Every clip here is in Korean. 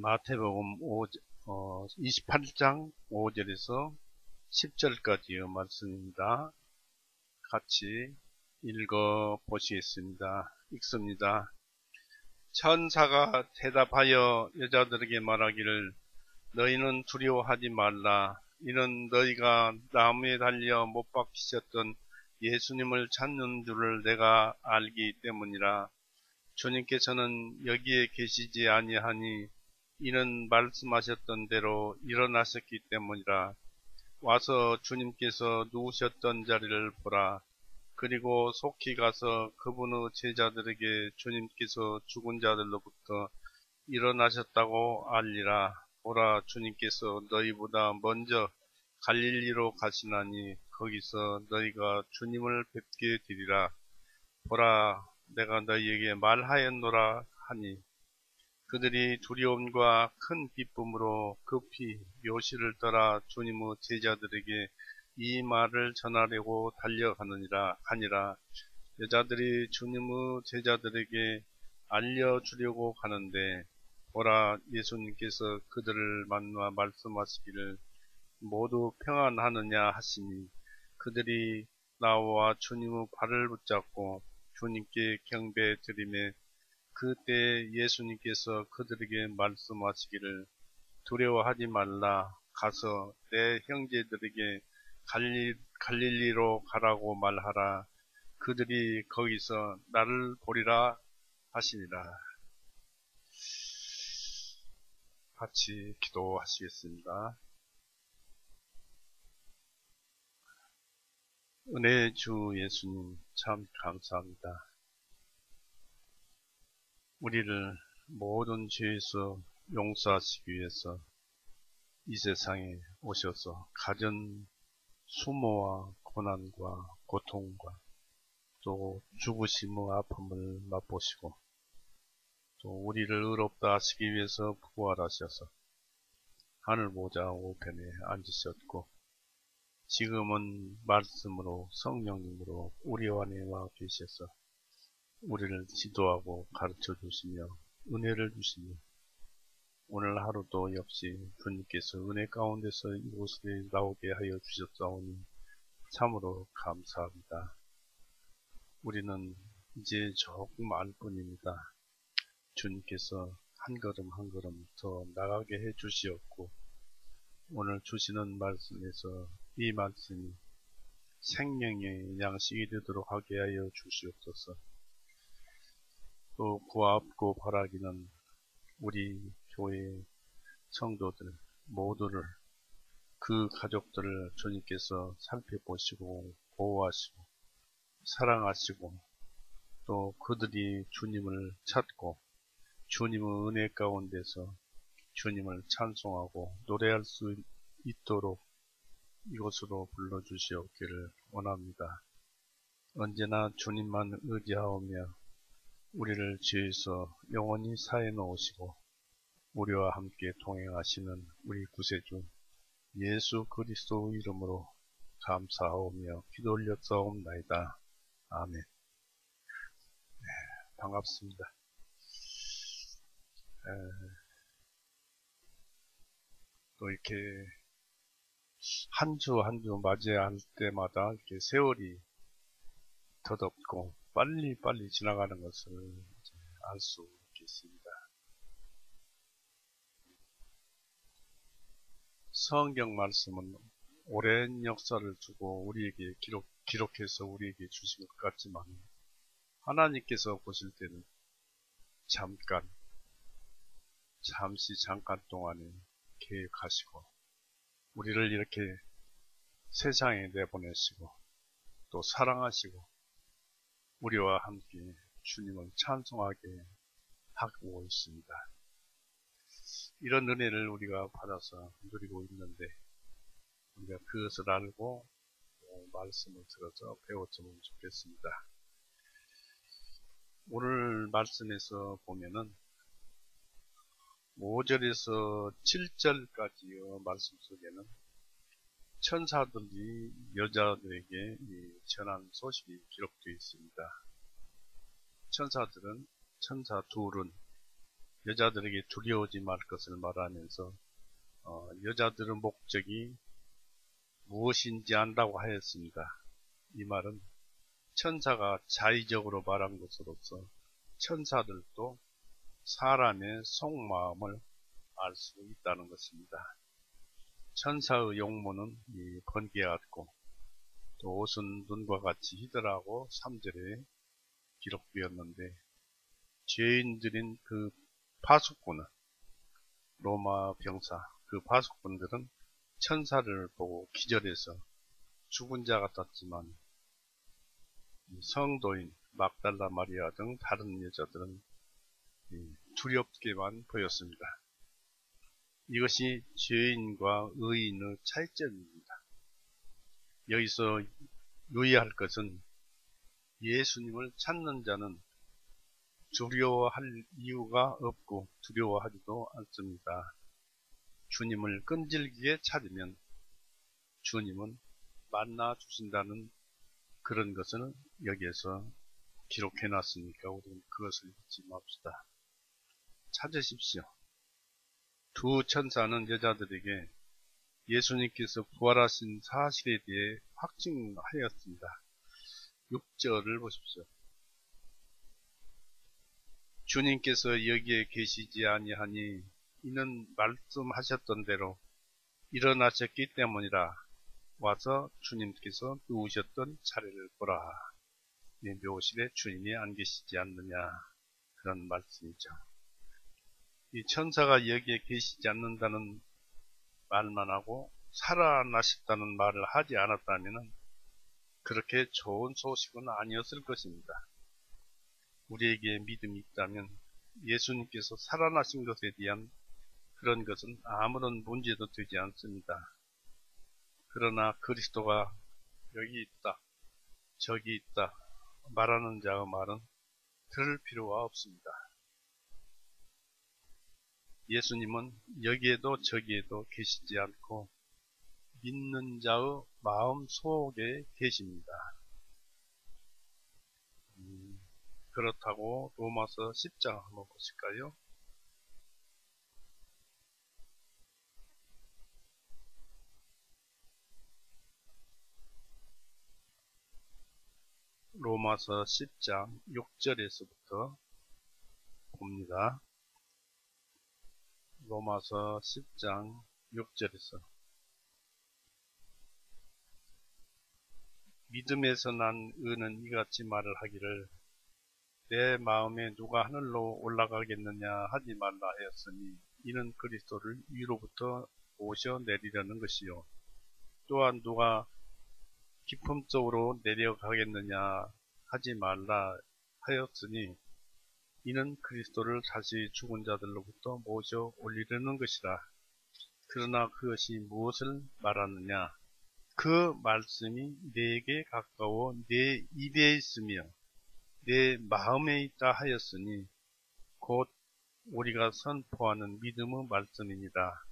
마태복음 28장 5절에서 10절까지의 말씀입니다. 같이 읽어 보시겠습니다. 읽습니다. 천사가 대답하여 여자들에게 말하기를 너희는 두려워하지 말라. 이는 너희가 나무에 달려 못 박히셨던 예수님을 찾는 줄을 내가 알기 때문이라. 주님께서는 여기에 계시지 아니하니 이는 말씀하셨던 대로 일어나셨기 때문이라. 와서 주님께서 누우셨던 자리를 보라. 그리고 속히 가서 그분의 제자들에게 주님께서 죽은 자들로부터 일어나셨다고 알리라. 보라, 주님께서 너희보다 먼저 갈릴리로 가시나니 거기서 너희가 주님을 뵙게 되리라. 보라, 내가 너희에게 말하였노라 하니 그들이 두려움과 큰 기쁨으로 급히 묘실을 떠나 주님의 제자들에게 이 말을 전하려고 달려가니라. 여자들이 주님의 제자들에게 알려주려고 가는데 보라, 예수님께서 그들을 만나 말씀하시기를 모두 평안하느냐 하시니 그들이 나와 주님의 발을 붙잡고 주님께 경배 드리매 그때 예수님께서 그들에게 말씀하시기를 두려워하지 말라. 가서 내 형제들에게 갈릴리로 가라고 말하라. 그들이 거기서 나를 보리라 하시니라. 같이 기도하시겠습니다. 은혜의 주 예수님, 참 감사합니다. 우리를 모든 죄에서 용서하시기 위해서 이 세상에 오셔서 가진 수모와 고난과 고통과 또 죽으심의 아픔을 맛보시고 또 우리를 의롭다 하시기 위해서 부활하셔서 하늘 보좌 우편에 앉으셨고 지금은 말씀으로 성령님으로 우리 안에 와 계셔서 우리를 지도하고 가르쳐 주시며 은혜를 주시며 오늘 하루도 역시 주님께서 은혜 가운데서 이곳에 나오게 하여 주셨사오니 참으로 감사합니다. 우리는 이제 조금 알 뿐입니다. 주님께서 한 걸음 한 걸음 더 나가게 해 주시었고 오늘 주시는 말씀에서 이 말씀이 생명의 양식이 되도록 하게 하여 주시옵소서. 또 구하고 바라기는 우리 교회 성도들 모두를 그 가족들을 주님께서 살펴보시고 보호하시고 사랑하시고 또 그들이 주님을 찾고 주님의 은혜 가운데서 주님을 찬송하고 노래할 수 있도록 이곳으로 불러주시옵기를 원합니다. 언제나 주님만 의지하오며 우리를 죄에서 영원히 사해 놓으시고 우리와 함께 동행하시는 우리 구세주 예수 그리스도 이름으로 감사하오며 기도 올렸사옵나이다. 아멘. 반갑습니다. 또 이렇게 한 주 한 주 맞이할 때마다 이렇게 세월이 덧없고 빨리 지나가는 것을 알 수 있겠습니다. 성경 말씀은 오랜 역사를 두고 우리에게 기록해서 우리에게 주신 것 같지만 하나님께서 보실 때는 잠깐 동안에 계획하시고 우리를 이렇게 세상에 내보내시고 또 사랑하시고 우리와 함께 주님을 찬송하게 하고 있습니다. 이런 은혜를 우리가 받아서 누리고 있는데 우리가 그것을 알고 말씀을 들어서 배웠으면 좋겠습니다. 오늘 말씀에서 보면은 5절에서 7절까지의 말씀 속에는 천사들이 여자들에게 전한 소식이 기록되어 있습니다. 천사 둘은 여자들에게 두려워하지 말 것을 말하면서 여자들의 목적이 무엇인지 안다고 하였습니다. 이 말은 천사가 자의적으로 말한 것으로서 천사들도 사람의 속마음을 알 수 있다는 것입니다. 천사의 용모는 번개 같고 또 옷은 눈과 같이 희들하고 3절에 기록되었는데, 죄인들인 그 파수꾼은, 로마 병사 그 파수꾼들은 천사를 보고 기절해서 죽은 자 같았지만, 성도인 막달라 마리아 등 다른 여자들은 두렵게만 보였습니다. 이것이 죄인과 의인의 차이점입니다. 여기서 유의할 것은 예수님을 찾는 자는 두려워할 이유가 없고 두려워하지도 않습니다. 주님을 끈질기게 찾으면 주님은 만나 주신다는 그런 것은 여기에서 기록해 놨으니까 우리는 그것을 잊지 맙시다. 찾으십시오. 두 천사는 여자들에게 예수님께서 부활하신 사실에 대해 확증하였습니다. 6절을 보십시오. 주님께서 여기에 계시지 아니하니 이는 말씀하셨던 대로 일어나셨기 때문이라. 와서 주님께서 누우셨던 자리를 보라. 묘실에 주님이 안 계시지 않느냐, 그런 말씀이죠. 이 천사가 여기에 계시지 않는다는 말만 하고 살아나셨다는 말을 하지 않았다면 그렇게 좋은 소식은 아니었을 것입니다. 우리에게 믿음이 있다면 예수님께서 살아나신 것에 대한 그런 것은 아무런 문제도 되지 않습니다. 그러나 그리스도가 여기 있다, 저기 있다 말하는 자의 말은 들을 필요가 없습니다. 예수님은 여기에도 저기에도 계시지 않고 믿는 자의 마음 속에 계십니다. 그렇다고 로마서 10장 한번 보실까요? 로마서 10장 6절에서부터 봅니다. 로마서 10장 6절에서 믿음에서 난 의는 이같이 말을 하기를 내 마음에 누가 하늘로 올라가겠느냐 하지 말라 하였으니 이는 그리스도를 위로부터 모셔 내리려는 것이요 또한 누가 깊음 쪽으로 내려가겠느냐 하지 말라 하였으니 이는 그리스도를 다시 죽은 자들로부터 모셔 올리려는 것이라. 그러나 그것이 무엇을 말하느냐? 그 말씀이 내게 가까워 내 입에 있으며 내 마음에 있다 하였으니 곧 우리가 선포하는 믿음의 말씀입니다.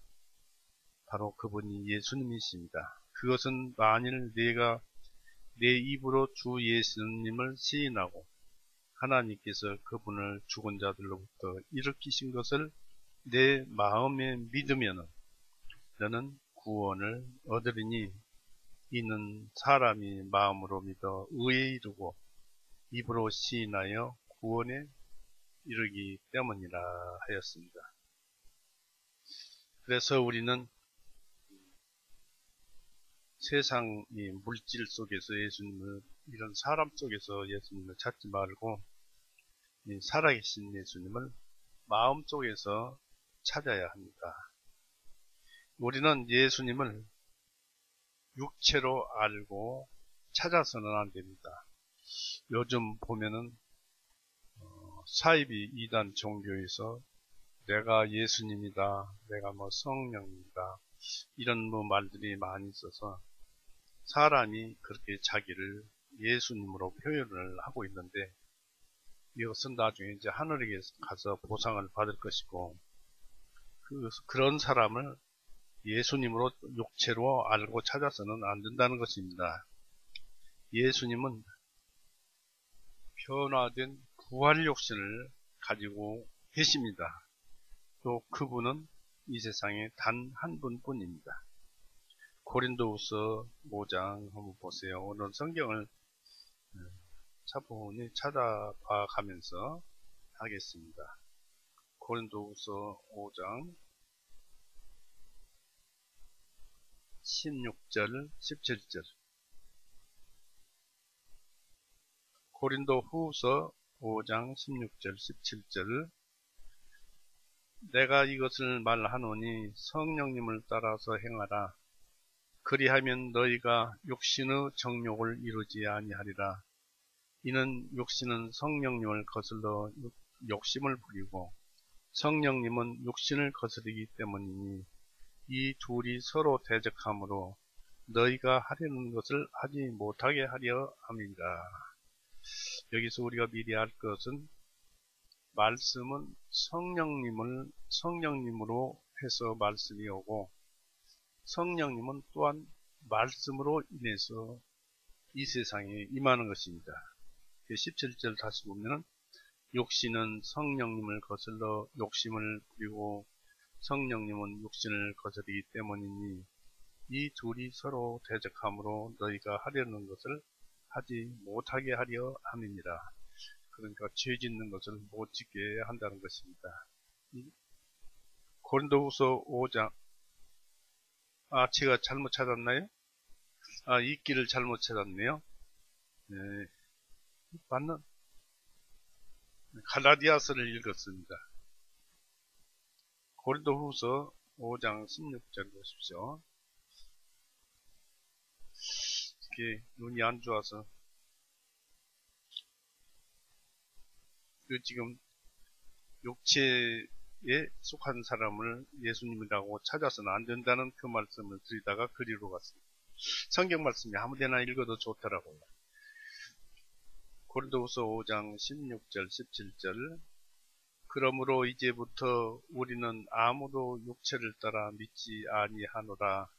바로 그분이 예수님이십니다. 그것은 만일 내가 내 입으로 주 예수님을 시인하고 하나님께서 그분을 죽은 자들로부터 일으키신 것을 내 마음에 믿으면 너는 구원을 얻으리니 이는 사람이 마음으로 믿어 의에 이르고 입으로 시인하여 구원에 이르기 때문이라 하였습니다. 그래서 우리는 세상 이 물질 속에서 예수님을, 이런 사람 속에서 예수님을 찾지 말고 이 살아계신 예수님을 마음 속에서 찾아야 합니다. 우리는 예수님을 육체로 알고 찾아서는 안 됩니다. 요즘 보면은 사이비 이단 종교에서 내가 예수님이다, 내가 성령이다, 이런 말들이 많이 있어서 사람이 그렇게 자기를 예수님으로 표현을 하고 있는데 이것은 나중에 이제 하늘에 가서 보상을 받을 것이고 그런 사람을 예수님으로 육체로 알고 찾아서는 안 된다는 것입니다. 예수님은 변화된 부활 육신을 가지고 계십니다. 또 그분은 이 세상에 단 한 분뿐입니다. 고린도후서 5장 한번 보세요. 오늘 성경을 차분히 찾아봐 가면서 하겠습니다. 고린도후서 5장 16절 17절. 고린도후서 5장 16절 17절. 내가 이것을 말하노니 성령님을 따라서 행하라. 그리하면 너희가 육신의 정욕을 이루지 아니하리라. 이는 육신은 성령님을 거슬러 욕심을 부리고 성령님은 육신을 거스르기 때문이니 이 둘이 서로 대적하므로 너희가 하려는 것을 하지 못하게 하려 함이니라. 여기서 우리가 미리 알 것은 말씀은 성령님으로 해서 말씀이 오고 성령님은 또한 말씀으로 인해서 이 세상에 임하는 것입니다. 17절 다시 보면은 육신은 성령님을 거슬러 욕심을 부리고 성령님은 육신을 거스르기 때문이니 이 둘이 서로 대적하므로 너희가 하려는 것을 하지 못하게 하려 함이니라. 그러니까 죄 짓는 것을 못 짓게 한다는 것입니다. 고린도후서 5장 제가 잘못 찾았나요? 이 길을 잘못 찾았네요. 네, 맞는 갈라디아서를 읽었습니다. 고린도후서 5장 16절 보십시오. 이렇게 눈이 안 좋아서 지금 육체에 속한 사람을 예수님이라고 찾아서는 안 된다는 그 말씀을 드리다가 그리로 갔습니다. 성경 말씀이 아무데나 읽어도 좋더라고요. 고린도후서 5장 16절 17절. 그러므로 이제부터 우리는 아무도 육체를 따라 믿지 아니하노라.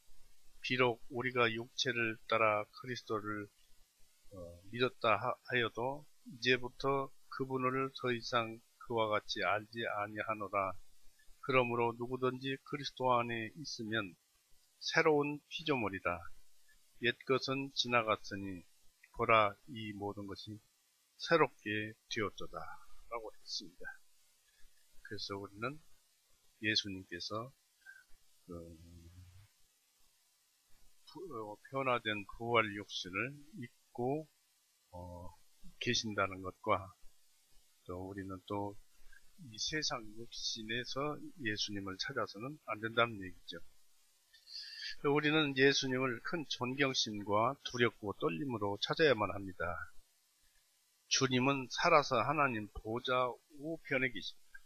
비록 우리가 육체를 따라 그리스도를 믿었다 하여도 이제부터 그분을 더 이상 그와 같이 알지 아니하노라. 그러므로 누구든지 그리스도 안에 있으면 새로운 피조물이라. 옛것은 지나갔으니 보라 이 모든 것이 새롭게 되었도다 라고 했습니다. 그래서 우리는 예수님께서 변화된 부활 육신을 입고 계신다는 것과 또 우리는 또 이 세상 육신에서 예수님을 찾아서는 안 된다는 얘기죠. 우리는 예수님을 큰 존경심과 두렵고 떨림으로 찾아야만 합니다. 주님은 살아서 하나님 보좌 우편에 계십니다.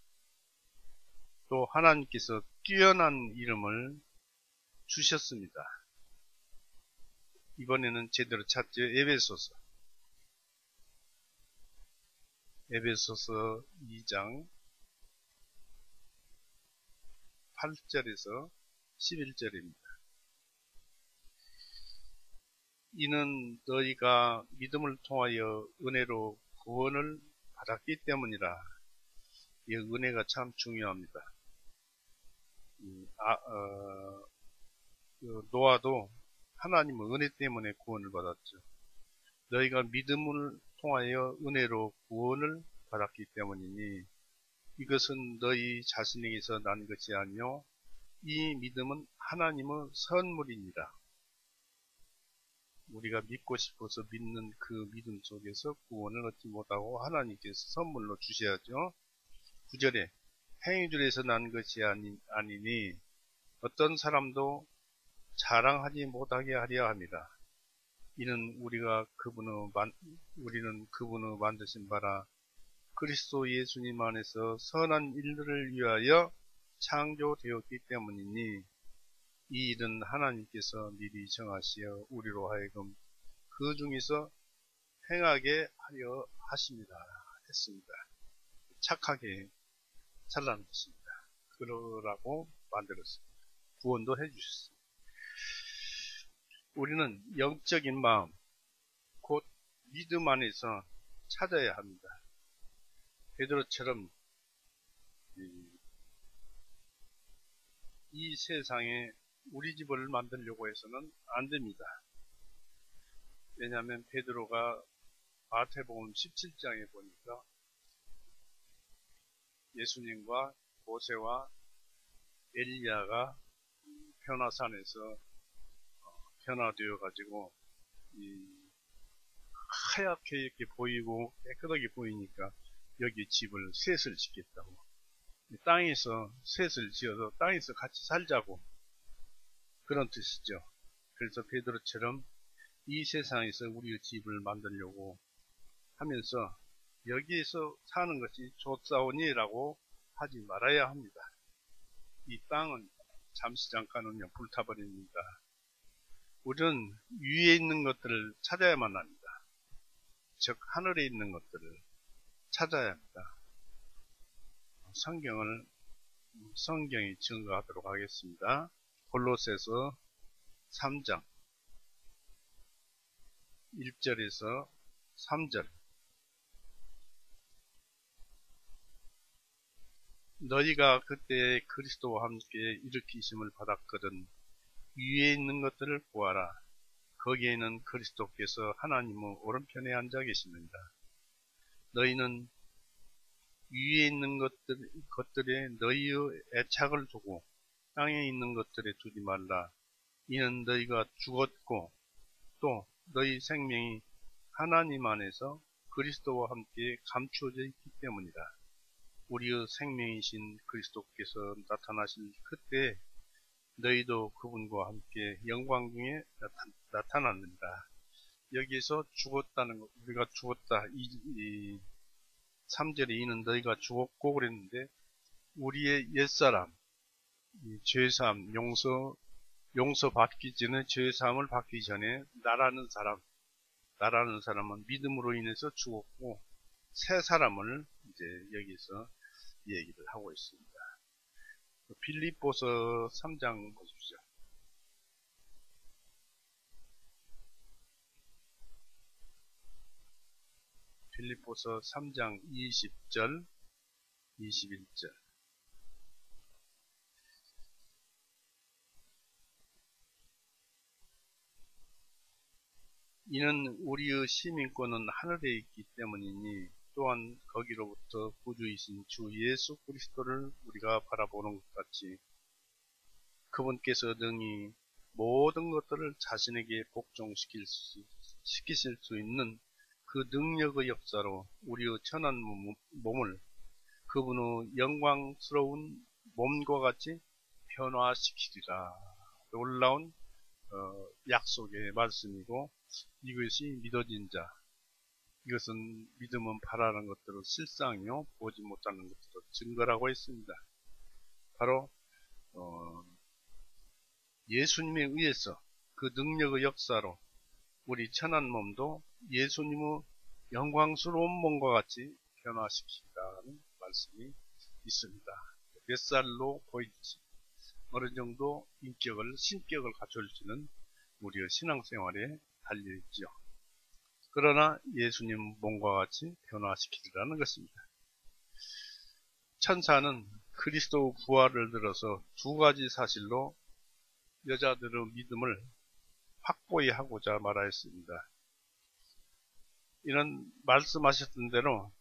또 하나님께서 뛰어난 이름을 주셨습니다. 이번에는 제대로 찾죠. 에베소서 2장 8절에서 11절입니다. 이는 너희가 믿음을 통하여 은혜로 구원을 받았기 때문이라. 이 은혜가 참 중요합니다. 노아도 하나님의 은혜 때문에 구원을 받았죠. 너희가 믿음을 통하여 은혜로 구원을 받았기 때문이니 이것은 너희 자신에게서 난 것이 아니요 이 믿음은 하나님의 선물이니라. 우리가 믿고 싶어서 믿는 그 믿음 속에서 구원을 얻지 못하고 하나님께서 선물로 주셔야죠. 9절에 행위줄에서 난 것이 아니니 어떤 사람도 자랑하지 못하게 하려 합니다. 이는 우리는 그분의 만드신 바라 그리스도 예수님 안에서 선한 일들을 위하여 창조되었기 때문이니 이 일은 하나님께서 미리 정하시어 우리로 하여금 그 중에서 행하게 하려 하십니다. 했습니다. 착하게 살라는 것입니다. 그러라고 만들었습니다. 구원도 해주셨습니다. 우리는 영적인 마음, 곧 믿음 안에서 찾아야 합니다. 베드로처럼 이 세상에 우리 집을 만들려고 해서는 안 됩니다. 왜냐하면 베드로가 마태복음 17장에 보니까 예수님과 모세와 엘리야가 변화산에서 변화되어 가지고 하얗게 이렇게 보이고 깨끗하게 보이니까 여기 집을 셋을 짓겠다고, 땅에서 셋을 지어서 땅에서 같이 살자고, 그런 뜻이죠. 그래서 베드로처럼 이 세상에서 우리의 집을 만들려고 하면서 여기에서 사는 것이 좋사오니라고 하지 말아야 합니다. 이 땅은 잠시 잠깐은요 불타버립니다. 우리는 위에 있는 것들을 찾아야만 합니다. 즉 하늘에 있는 것들을 찾아야 합니다. 성경이 증거하도록 하겠습니다. 골로새서 3장 1절에서 3절. 너희가 그때 그리스도와 함께 일으키심을 받았거든 위에 있는 것들을 구하라. 거기에는 그리스도께서 하나님의 오른편에 앉아 계십니다. 너희는 위에 있는 것들에 너희의 애착을 두고 땅에 있는 것들에 두지 말라. 이는 너희가 죽었고 또 너희 생명이 하나님 안에서 그리스도와 함께 감추어져 있기 때문이다. 우리의 생명이신 그리스도께서 나타나실 그때 너희도 그분과 함께 영광 중에 나타납니다. 여기서 죽었다는 것, 우리가 죽었다, 3절에 이는 너희가 죽었고 그랬는데 우리의 옛사람, 죄사함, 용서 받기 전에 죄사함을 받기 전에 나라는 사람은 믿음으로 인해서 죽었고 새 사람을 이제 여기서 얘기를 하고 있습니다. 빌립보서 3장 보십시오. 빌립보서 3장 20절, 21절. 이는 우리의 시민권은 하늘에 있기 때문이니 또한 거기로부터 구주이신 주 예수 그리스도를 우리가 바라보는 것 같이 그분께서 능히 모든 것들을 자신에게 복종시키실 수 있는 그 능력의 역사로 우리의 천한 몸을 그분의 영광스러운 몸과 같이 변화시키리라. 놀라운 약속의 말씀이고 이것이 믿어진 자, 이것은 믿음은 바라는 것들을 실상이요 보지 못하는 것들을 증거라고 했습니다. 바로 예수님에 의해서 그 능력의 역사로 우리 천한 몸도 예수님의 영광스러운 몸과 같이 변화시킨다는 말씀이 있습니다. 몇 살로 보이듯이 어느 정도 신격을 갖출지는 우리의 신앙생활에 달려있지요. 그러나 예수님 몸과 같이 변화시키리라는 것입니다. 천사는 그리스도 부활을 들어서 두 가지 사실로 여자들의 믿음을 확고히 하고자 말하였습니다. 이는 말씀하셨던 대로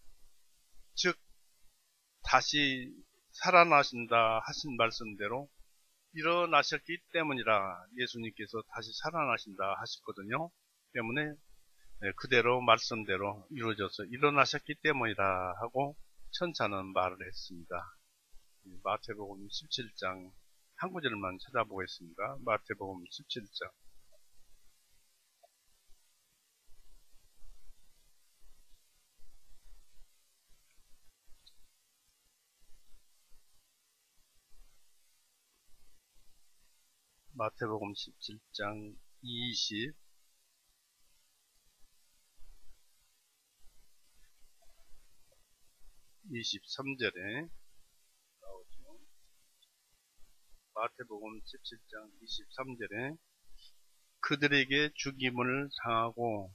즉 다시 살아나신다 하신 말씀대로 일어나셨기 때문이라 예수님께서 다시 살아나신다 하셨거든요. 때문에 그대로 말씀대로 이루어져서 일어나셨기 때문이라 하고 천사는 말을 했습니다. 마태복음 17장 한 구절만 찾아보겠습니다. 마태복음 17장 마태복음 17장 23절에 나오죠. 마태복음 17장 23절에 그들에게 죽임을 당하고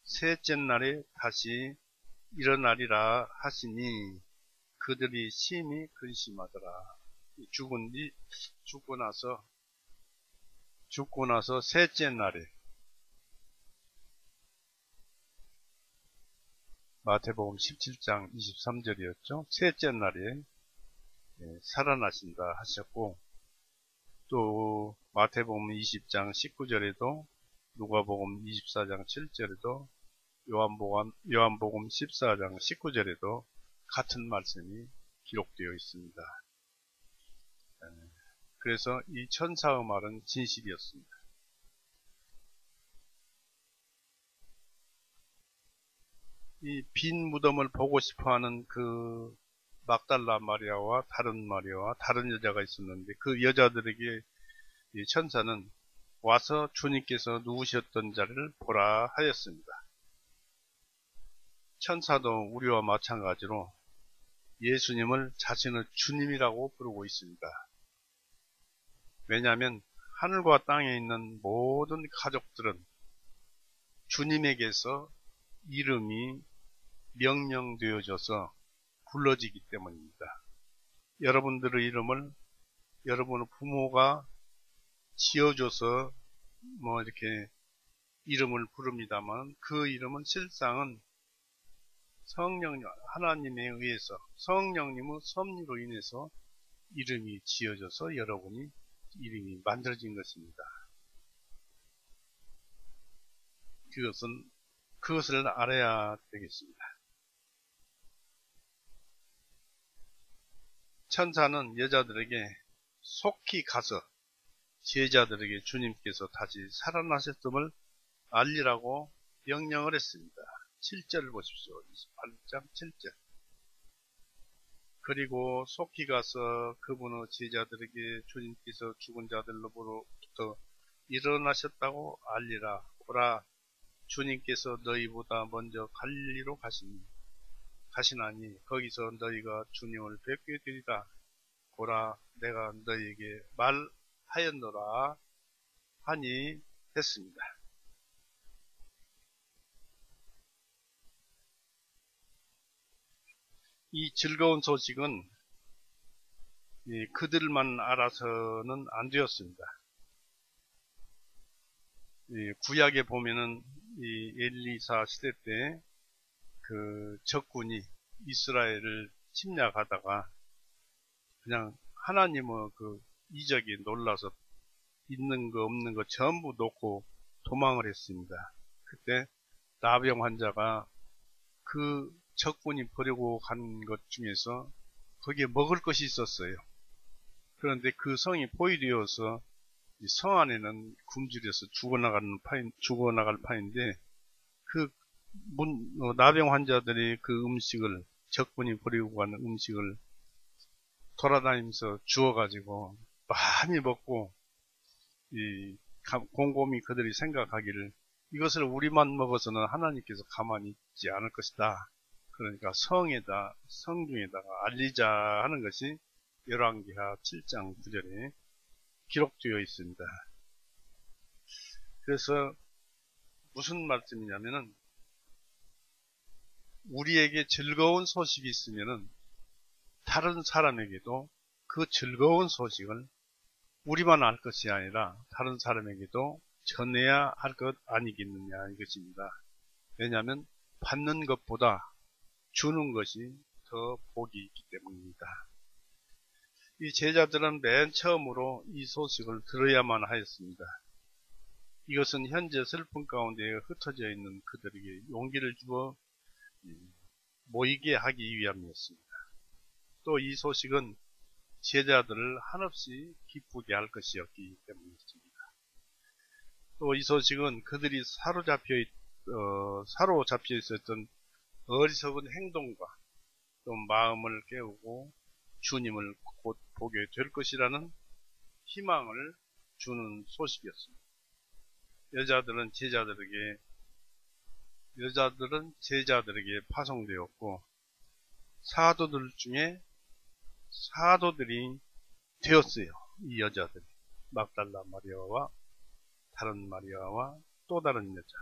셋째 날에 다시 일어나리라 하시니 그들이 심히 근심하더라. 죽고 나서 셋째 날에, 마태복음 17장 23절이었죠. 셋째 날에 살아나신다 하셨고, 또 마태복음 20장 19절에도, 누가복음 24장 7절에도, 요한복음 14장 19절에도 같은 말씀이 기록되어 있습니다. 그래서 이 천사의 말은 진실이었습니다. 이 빈 무덤을 보고 싶어하는 그 막달라 마리아와 다른 여자가 있었는데, 그 여자들에게 이 천사는 와서 주님께서 누우셨던 자리를 보라 하였습니다. 천사도 우리와 마찬가지로 예수님을 자신의 주님이라고 부르고 있습니다. 왜냐하면 하늘과 땅에 있는 모든 가족들은 주님에게서 이름이 명령되어져서 불러지기 때문입니다. 여러분들의 이름을 여러분의 부모가 지어줘서 이렇게 이름을 부릅니다만, 그 이름은 실상은 성령님, 하나님에 의해서, 성령님의 섭리로 인해서 이름이 지어져서 여러분이 이름이 만들어진 것입니다. 그것을 알아야 되겠습니다. 천사는 여자들에게 속히 가서 제자들에게 주님께서 다시 살아나셨음을 알리라고 명령을 했습니다. 7절을 보십시오. 28장 7절. 그리고 속히 가서 그분의 제자들에게 주님께서 죽은 자들로부터 일어나셨다고 알리라. 보라, 주님께서 너희보다 먼저 갈릴리로 가시나니 거기서 너희가 주님을 뵙게 되리라. 보라, 내가 너희에게 말하였노라 하니 했습니다. 이 즐거운 소식은 그들만 알아서는 안 되었습니다. 구약에 보면은 이 엘리사 시대 때 그 적군이 이스라엘을 침략하다가 그냥 하나님의 그 이적에 놀라서 있는 거 없는 거 전부 놓고 도망을 했습니다. 그때 나병 환자가 그 적군이 버리고 간 것 중에서 거기에 먹을 것이 있었어요. 그런데 그 성이 포위되어서 이 성 안에는 굶주려서 죽어나갈 판인데, 그 나병 환자들이 그 음식을, 적군이 버리고 간 음식을 돌아다니면서 주워가지고 많이 먹고, 곰곰이 그들이 생각하기를 이것을 우리만 먹어서는 하나님께서 가만히 있지 않을 것이다. 그러니까 성중에다가 알리자 하는 것이 열왕기하 7장 9절에 기록되어 있습니다. 그래서 무슨 말씀이냐면은, 우리에게 즐거운 소식이 있으면은 다른 사람에게도 그 즐거운 소식을 우리만 알 것이 아니라 다른 사람에게도 전해야 할 것 아니겠느냐 이것입니다. 왜냐하면 받는 것보다 주는 것이 더 복이 있기 때문입니다. 이 제자들은 맨 처음으로 이 소식을 들어야만 하였습니다. 이것은 현재 슬픔 가운데 흩어져 있는 그들에게 용기를 주어 모이게 하기 위함이었습니다. 또 이 소식은 제자들을 한없이 기쁘게 할 것이었기 때문이었습니다. 또 이 소식은 그들이 사로잡혀 있었던 어리석은 행동과 또 마음을 깨우고 주님을 곧 보게 될 것이라는 희망을 주는 소식이었습니다. 여자들은 제자들에게 파송되었고, 사도들 중에 사도들이 되었어요. 이 여자들이 막달라 마리아와 다른 마리아와 또 다른 여자,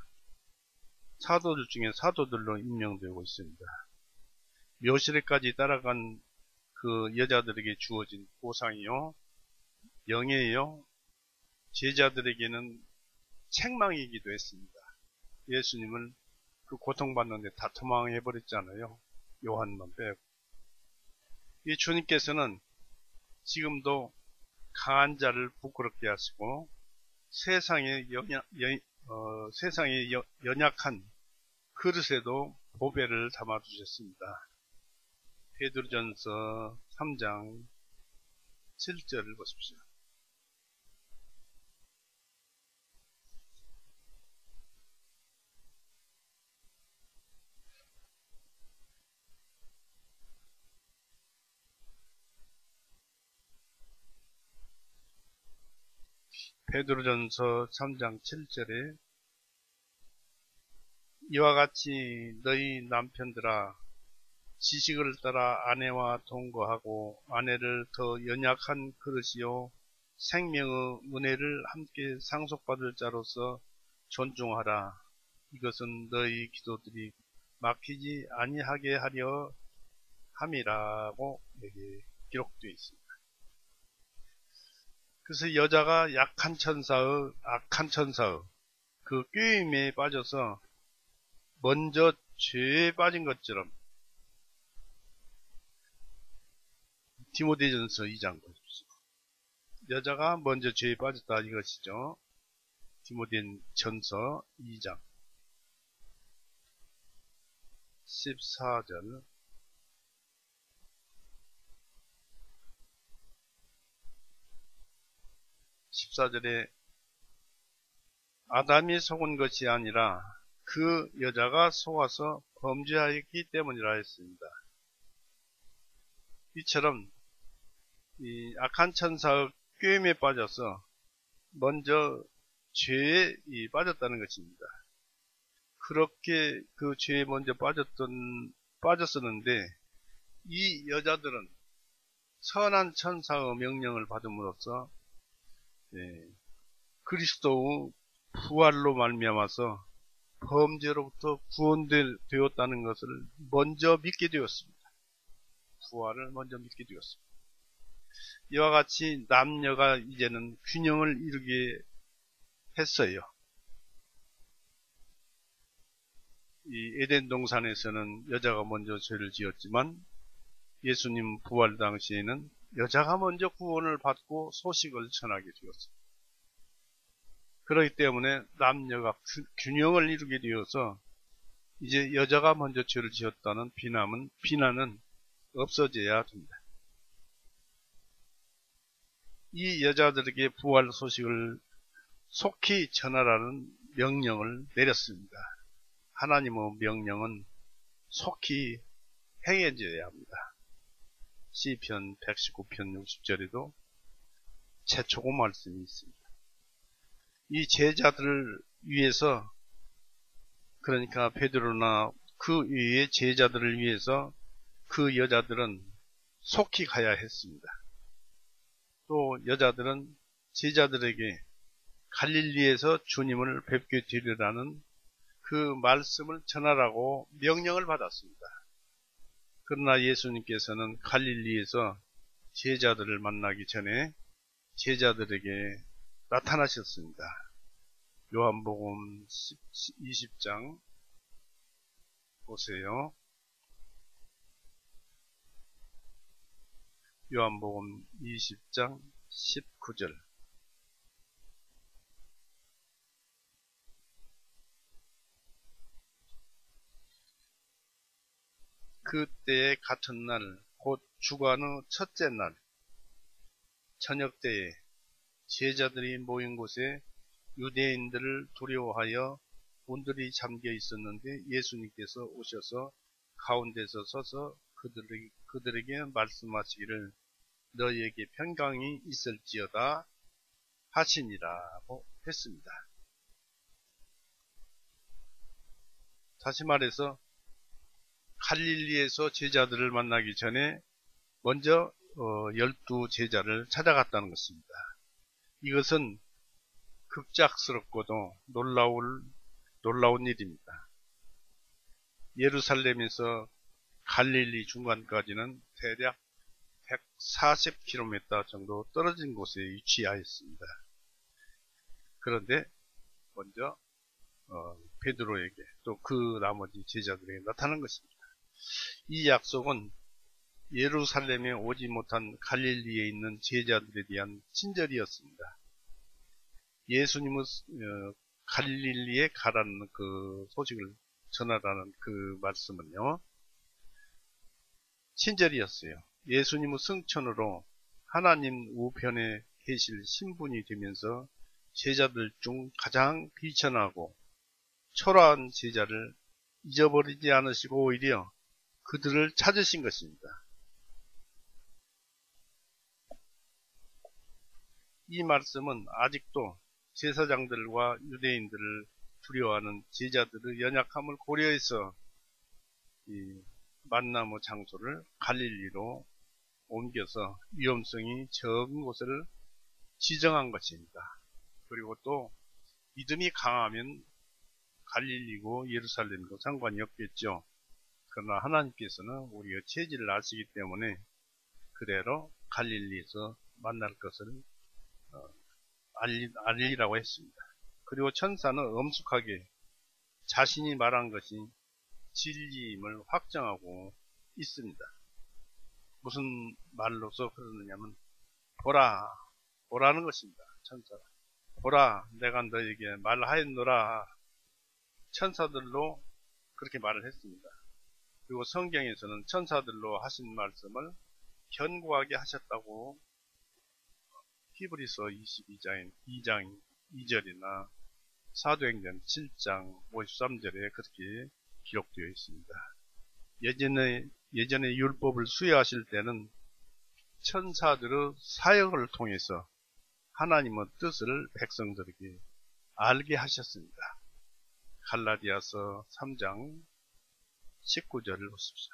사도들 중에 사도들로 임명되고 있습니다. 묘실에까지 따라간 그 여자들에게 주어진 보상이요, 영예요, 제자들에게는 책망이기도 했습니다. 예수님을 그 고통받는데 다 도망해버렸잖아요. 요한만 빼고. 이 주님께서는 지금도 강한 자를 부끄럽게 하시고 세상에 연약한 그릇에도 보배를 담아주셨습니다. 베드로전서 3장 7절을 보십시오. 베드로전서 3장 7절에 이와 같이 너희 남편들아 지식을 따라 아내와 동거하고 아내를 더 연약한 그릇이요 생명의 은혜를 함께 상속받을 자로서 존중하라. 이것은 너희 기도들이 막히지 아니하게 하려 함이라고 여기 기록되어 있습니다. 그래서 여자가 약한 천사의 악한 천사의 그 꾀임에 빠져서 먼저 죄에 빠진 것처럼 디모데전서 2장 보십시오. 여자가 먼저 죄에 빠졌다 이것이죠. 디모데전서 2장 14절 14절에 아담이 속은 것이 아니라 그 여자가 속아서 범죄하였기 때문이라 했습니다. 이처럼 이 악한 천사의 꾀임에 빠져서 먼저 죄에 빠졌다는 것입니다. 그렇게 그 죄에 먼저 빠졌었는데 이 여자들은 선한 천사의 명령을 받음으로써 그리스도의 부활로 말미암아서 범죄로부터 구원되었다는 것을 먼저 믿게 되었습니다. 부활을 먼저 믿게 되었습니다. 이와 같이 남녀가 이제는 균형을 이루게 했어요. 이 에덴 동산에서는 여자가 먼저 죄를 지었지만 예수님 부활 당시에는 여자가 먼저 구원을 받고 소식을 전하게 되었습니다. 그렇기 때문에 남녀가 균형을 이루게 되어서 이제 여자가 먼저 죄를 지었다는 비난은 없어져야 됩니다. 이 여자들에게 부활 소식을 속히 전하라는 명령을 내렸습니다. 하나님의 명령은 속히 행해져야 합니다. 시편 119편 60절에도 최초고 말씀이 있습니다. 이 제자들을 위해서, 그러니까 베드로나 그 위의 제자들을 위해서 그 여자들은 속히 가야 했습니다. 또 여자들은 제자들에게 갈릴리에서 주님을 뵙게 되리라는 그 말씀을 전하라고 명령을 받았습니다. 그러나 예수님께서는 갈릴리에서 제자들을 만나기 전에 제자들에게 나타나셨습니다. 요한복음 20장 보세요. 요한복음 20장 19절. 그때의 같은 날, 곧 주간의 첫째 날, 저녁 때에 제자들이 모인 곳에 유대인들을 두려워하여 문들이 잠겨 있었는데 예수님께서 오셔서 가운데서 서서 그들에게 말씀하시기를 너희에게 평강이 있을지어다 하시니라고 했습니다. 다시 말해서 갈릴리에서 제자들을 만나기 전에 먼저 12 제자를 찾아갔다는 것입니다. 이것은 급작스럽고도 놀라운 일입니다. 예루살렘에서 갈릴리 중간까지는 대략 140km 정도 떨어진 곳에 위치하였습니다. 그런데 먼저 베드로에게 또 그 나머지 제자들에게 나타난 것입니다. 이 약속은 예루살렘에 오지 못한 갈릴리에 있는 제자들에 대한 친절이었습니다. 예수님은 갈릴리에 가라는 그 소식을 전하라는 그 말씀은요, 친절이었어요. 예수님은 승천으로 하나님 우편에 계실 신분이 되면서 제자들 중 가장 비천하고 초라한 제자를 잊어버리지 않으시고 오히려 그들을 찾으신 것입니다. 이 말씀은 아직도 제사장들과 유대인들을 두려워하는 제자들의 연약함을 고려해서 이 만나무 장소를 갈릴리로 옮겨서 위험성이 적은 곳을 지정한 것입니다. 그리고 또 믿음이 강하면 갈릴리고 예루살렘도 상관이 없겠죠. 그러나 하나님께서는 우리의 체질을 아시기 때문에 그대로 갈릴리에서 만날 것을 알리라고 했습니다. 그리고 천사는 엄숙하게 자신이 말한 것이 진리임을 확정하고 있습니다. 무슨 말로서 그러느냐면 보라는 것입니다. 천사가 보라, 내가 너에게 말하였노라. 천사들로 그렇게 말을 했습니다. 그리고 성경에서는 천사들로 하신 말씀을 견고하게 하셨다고 히브리서 22장 2절이나 사도행전 7장 53절에 그렇게 기록되어 있습니다. 예전에 율법을 수여하실 때는 천사들의 사역을 통해서 하나님의 뜻을 백성들에게 알게 하셨습니다. 갈라디아서 3장 19절을 보십시오.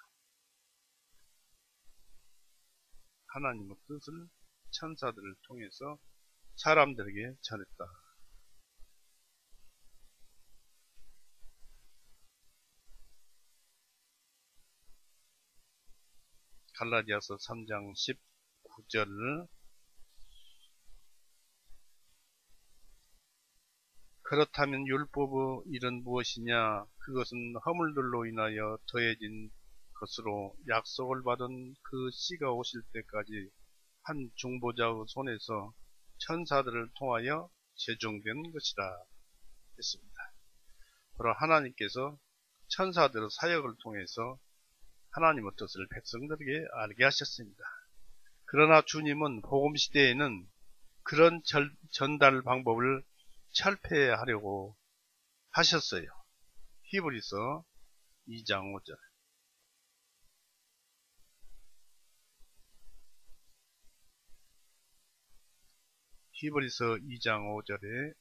하나님의 뜻을 천사들을 통해서 사람들에게 전했다. 갈라디아서 3장 19절 그렇다면 율법의 일은 무엇이냐? 그것은 허물들로 인하여 더해진 것으로 약속을 받은 그 씨가 오실 때까지 한 중보자의 손에서 천사들을 통하여 제정된 것이라 했습니다. 바로 하나님께서 천사들의 사역을 통해서 하나님의 뜻을 백성들에게 알게 하셨습니다. 그러나 주님은 복음시대에는 그런 전달 방법을 철폐하려고 하셨어요. 히브리서 2장 5절. 히브리서 2장 5절에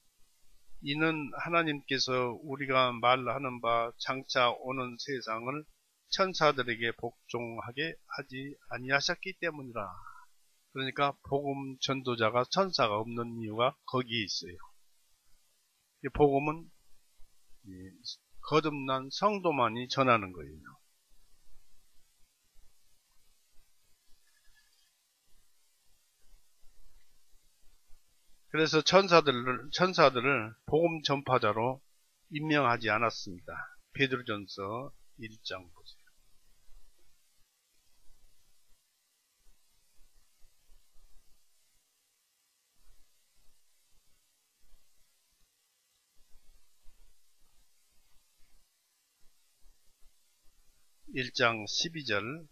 이는 하나님께서 우리가 말하는 바 장차 오는 세상을 천사들에게 복종하게 하지 아니하셨기 때문이라. 그러니까 복음 전도자가 천사가 없는 이유가 거기에 있어요. 이 복음은 거듭난 성도만이 전하는 거예요. 그래서 천사들을 복음 전파자로 임명하지 않았습니다. 베드로전서 1장 보세요. (1장 12절)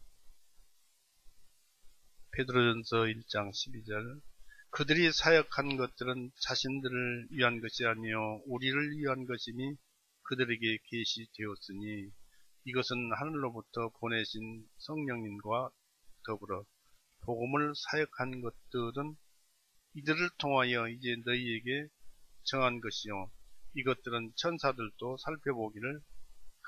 베드로전서 1장 12절 그들이 사역한 것들은 자신들을 위한 것이 아니요 우리를 위한 것이니 그들에게 계시되었으니 이것은 하늘로부터 보내신 성령님과 더불어 복음을 사역한 것들은 이들을 통하여 이제 너희에게 정한 것이요 이것들은 천사들도 살펴보기를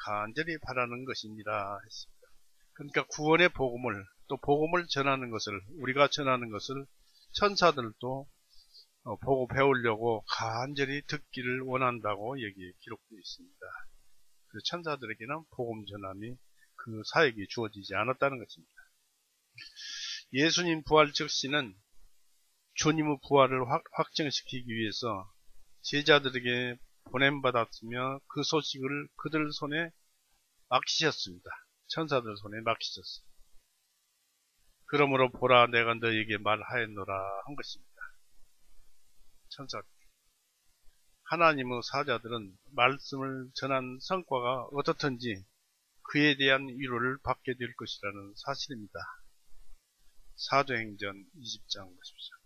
간절히 바라는 것입니다 했습니다. 그러니까 구원의 복음을 또 복음을 전하는 것을 우리가 전하는 것을 천사들도 보고 배우려고 간절히 듣기를 원한다고 여기에 기록되어 있습니다. 그래서 천사들에게는 복음 전함이 그 사역이 주어지지 않았다는 것입니다. 예수님 부활 즉시는 주님의 부활을 확정시키기 위해서 제자들에게 보냄받았으며 그 소식을 그들 손에 맡기셨습니다. 천사들 손에 맡기셨어요. 그러므로 보라 내가 너에게 말하였노라 한 것입니다. 천사들. 하나님의 사자들은 말씀을 전한 성과가 어떻든지 그에 대한 위로를 받게 될 것이라는 사실입니다. 사도행전 20장 보십시오.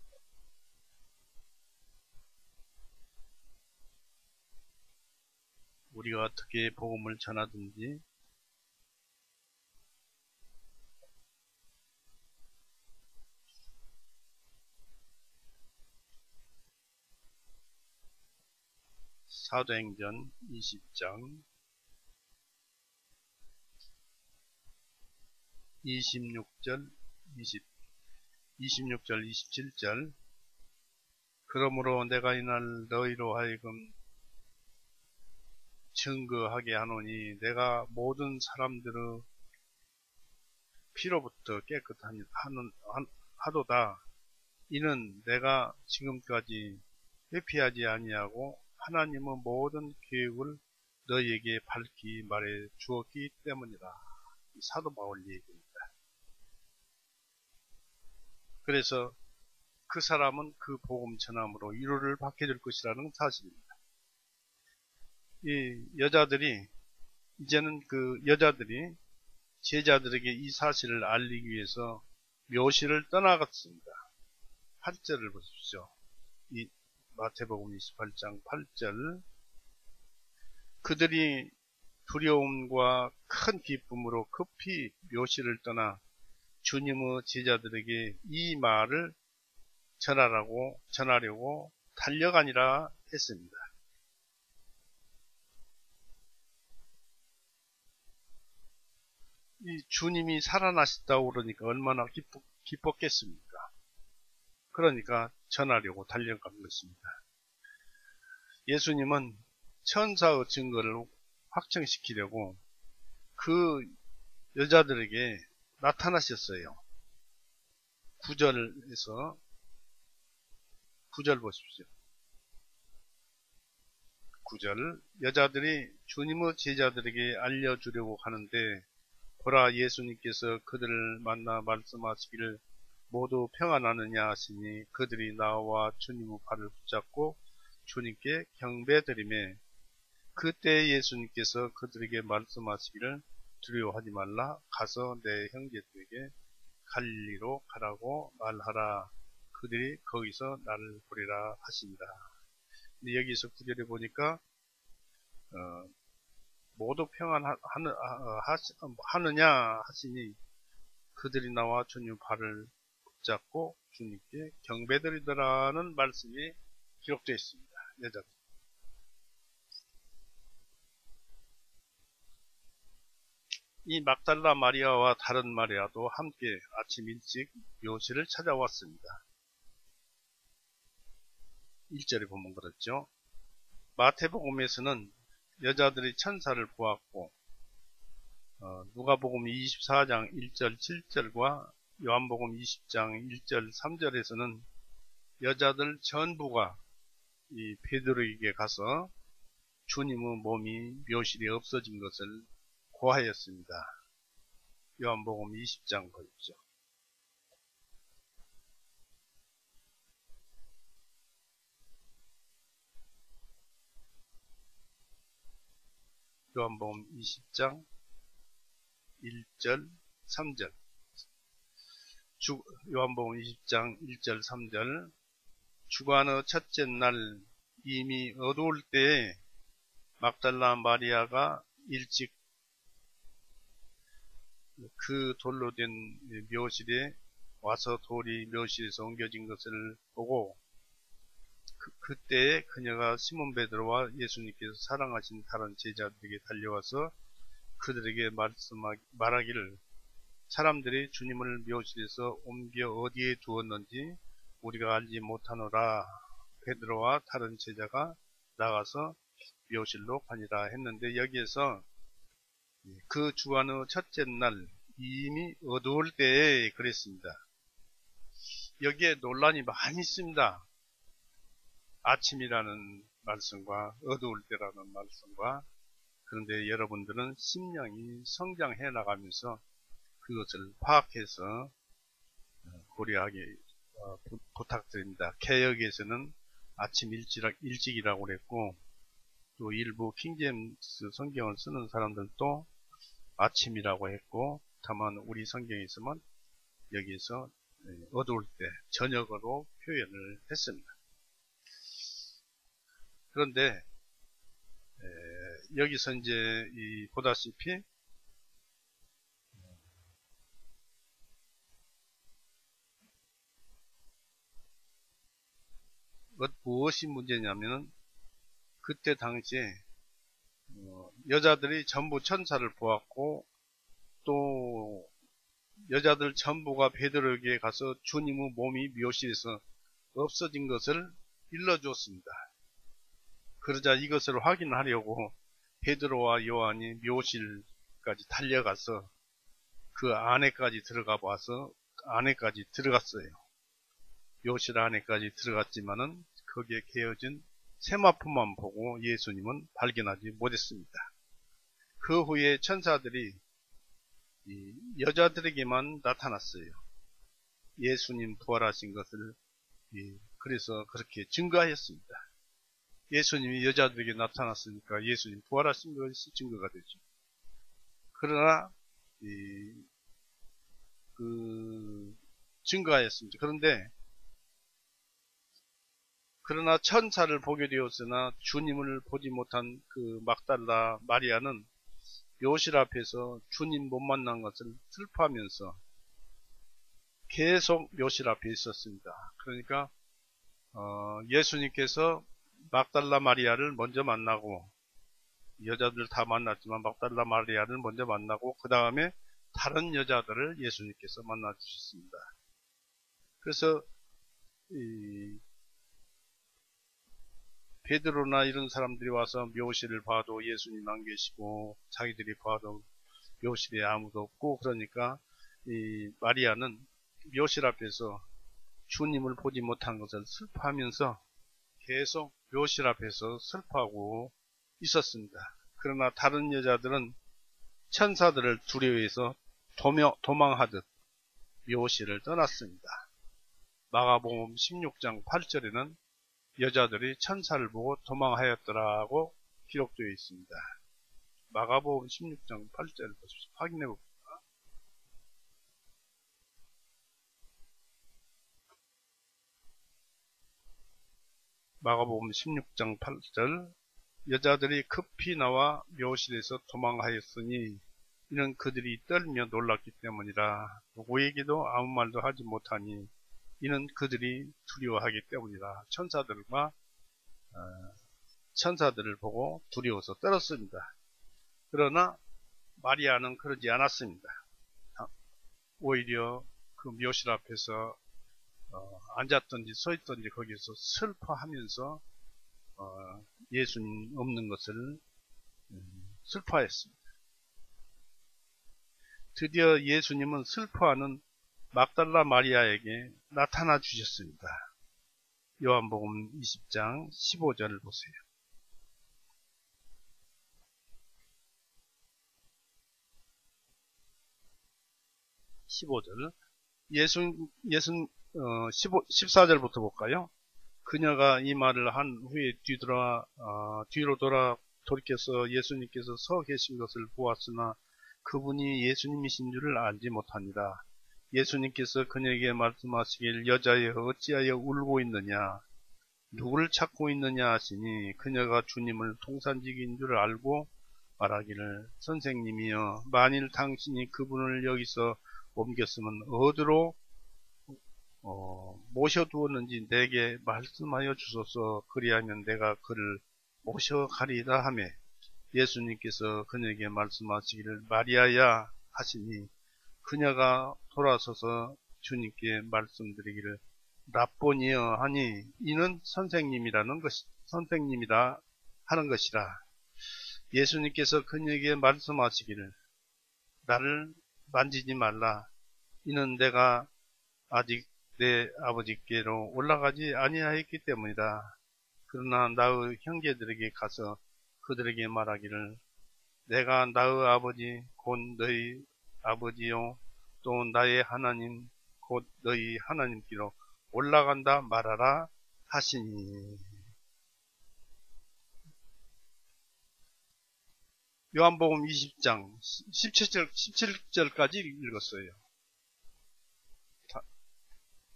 우리가 어떻게 복음을 전하든지 사도행전 20장 26절 26절 27절 그러므로 내가 이날 너희로 하여금 증거하게 하노니 내가 모든 사람들의 피로부터 깨끗하도다. 이는 내가 지금까지 회피하지 아니하고 하나님의 모든 계획을 너희에게 밝히 말해 주었기 때문이라. 사도 바울 얘기입니다. 그래서 그 사람은 그 복음 전함으로 위로를 받게 될 것이라는 사실입니다. 이 여자들이 이제는 그 여자들이 제자들에게 이 사실을 알리기 위해서 묘실을 떠나갔습니다. 8절을 보십시오. 이 마태복음 28장 8절 그들이 두려움과 큰 기쁨으로 급히 묘실을 떠나 주님의 제자들에게 이 말을 전하려고 달려가니라 했습니다. 이 주님이 살아나셨다고 그러니까 얼마나 기뻤겠습니까? 그러니까 전하려고 달려간 것입니다. 예수님은 천사의 증거를 확정시키려고 그 여자들에게 나타나셨어요. 9절에서 9절 보십시오. 9절 여자들이 주님의 제자들에게 알려주려고 하는데 보라 예수님께서 그들을 만나 말씀하시기를 모두 평안하느냐 하시니 그들이 나와 주님의 발을 붙잡고 주님께 경배드리매 그때 예수님께서 그들에게 말씀하시기를 두려워하지 말라 가서 내 형제들에게 갈릴리로 가라고 말하라 그들이 거기서 나를 보리라 하시니라. 근데 여기서 9절에 보니까 모두 평안하느냐 하시니 그들이 나와 주님 발을 붙잡고 주님께 경배드리더라는 말씀이 기록되어 있습니다. 여자들. 이 막달라 마리아와 다른 마리아도 함께 아침 일찍 묘실을 찾아왔습니다. 1절에 보면 그렇죠. 마태복음에서는 여자들이 천사를 보았고 누가복음 24장 1절 7절과 요한복음 20장 1절 3절에서는 여자들 전부가 이 베드로에게 가서 주님의 몸이 묘실에 없어진 것을 고하였습니다. 요한복음 20장 보십시오. 요한복음 20장 1절 3절 요한복음 20장 1절 3절 주간의 첫째 날 이미 어두울 때에 막달라 마리아가 일찍 그 돌로 된 묘실에 와서 돌이 묘실에서 옮겨진 것을 보고 그때에 그녀가 시몬 베드로와 예수님께서 사랑하신 다른 제자들에게 달려와서 그들에게 말하기를 사람들이 주님을 묘실에서 옮겨 어디에 두었는지 우리가 알지 못하노라. 베드로와 다른 제자가 나가서 묘실로 가니라 했는데 여기에서 그 주간의 첫째 날 이미 어두울 때에 그랬습니다. 여기에 논란이 많이 있습니다. 아침이라는 말씀과 어두울 때라는 말씀과, 그런데 여러분들은 심령이 성장해 나가면서 그것을 파악해서 고려하기 부탁드립니다. 개역에서는 아침 일찍이라고 그랬고, 또 일부 킹제임스 성경을 쓰는 사람들도 아침이라고 했고, 다만 우리 성경에서만 여기서 어두울 때 저녁으로 표현을 했습니다. 그런데 여기서 이제 보다시피 무엇이 문제냐면은, 그때 당시에 여자들이 전부 천사를 보았고, 또 여자들 전부가 베드로에게 가서 주님의 몸이 묘실에서 없어진 것을 일러주었습니다. 그러자 이것을 확인하려고 베드로와 요한이 묘실까지 달려가서 그 안에까지 들어가 봐서 안에까지 들어갔어요. 묘실 안에까지 들어갔지만은 거기에 개어진 세마포만 보고 예수님은 발견하지 못했습니다. 그 후에 천사들이 여자들에게만 나타났어요. 예수님 부활하신 것을 그래서 그렇게 증거하였습니다. 예수님이 여자들에게 나타났으니까 예수님 부활하신 것이 증거가 되죠. 그러나 증거하였습니다. 그러나 천사를 보게 되었으나 주님을 보지 못한 그 막달라 마리아는 묘실 앞에서 주님 못 만난 것을 슬퍼하면서 계속 묘실 앞에 있었습니다. 그러니까 예수님께서 막달라 마리아를 먼저 만나고, 여자들 다 만났지만 막달라 마리아를 먼저 만나고 그 다음에 다른 여자들을 예수님께서 만나 주셨습니다. 그래서 베드로나 이런 사람들이 와서 묘실을 봐도 예수님 안 계시고, 자기들이 봐도 묘실에 아무도 없고, 그러니까 마리아는 묘실 앞에서 주님을 보지 못한 것을 슬퍼하면서 계속 묘실 앞에서 슬퍼하고 있었습니다. 그러나 다른 여자들은 천사들을 두려워해서 도망하듯 묘실을 떠났습니다. 마가복음 16장 8절에는 여자들이 천사를 보고 도망하였더라고 기록되어 있습니다. 마가복음 16장 8절 보십시오. 확인해 봅시다. 마가복음 16장 8절, 여자들이 급히 나와 묘실에서 도망하였으니 이는 그들이 떨며 놀랐기 때문이라. 누구에게도 아무 말도 하지 못하니 이는 그들이 두려워하기 때문이라. 천사들을 보고 두려워서 떨었습니다. 그러나 마리아는 그러지 않았습니다. 오히려 그 묘실 앞에서 앉았든지 서 있든지 거기서 슬퍼하면서 예수님 없는 것을 슬퍼했습니다. 드디어 예수님은 슬퍼하는 막달라 마리아에게 나타나 주셨습니다. 요한복음 20장 15절을 보세요. 15절. 14절부터 볼까요? 그녀가 이 말을 한 후에 뒤로 돌이켜서 예수님께서 서 계신 것을 보았으나 그분이 예수님이신 줄을 알지 못하니라. 예수님께서 그녀에게 말씀하시길, 여자여 어찌하여 울고 있느냐, 누구를 찾고 있느냐 하시니, 그녀가 주님을 통산직인 줄 알고 말하기를, 선생님이여, 만일 당신이 그분을 여기서 옮겼으면 어디로 모셔두었는지 내게 말씀하여 주소서. 그리하면 내가 그를 모셔가리라 하며, 예수님께서 그녀에게 말씀하시기를, 마리아야 하시니, 그녀가 돌아서서 주님께 말씀드리기를, 라보니여 하니, 이는 선생님이라 하는 것이라. 예수님께서 그녀에게 말씀하시기를, 나를 만지지 말라. 이는 내가 아직 내 아버지께로 올라가지 아니하였기 때문이다. 그러나 나의 형제들에게 가서 그들에게 말하기를 내가 나의 아버지 곧 너희 아버지요 또 나의 하나님 곧 너희 하나님께로 올라간다 말하라 하시니. 요한복음 20장 17절까지 읽었어요.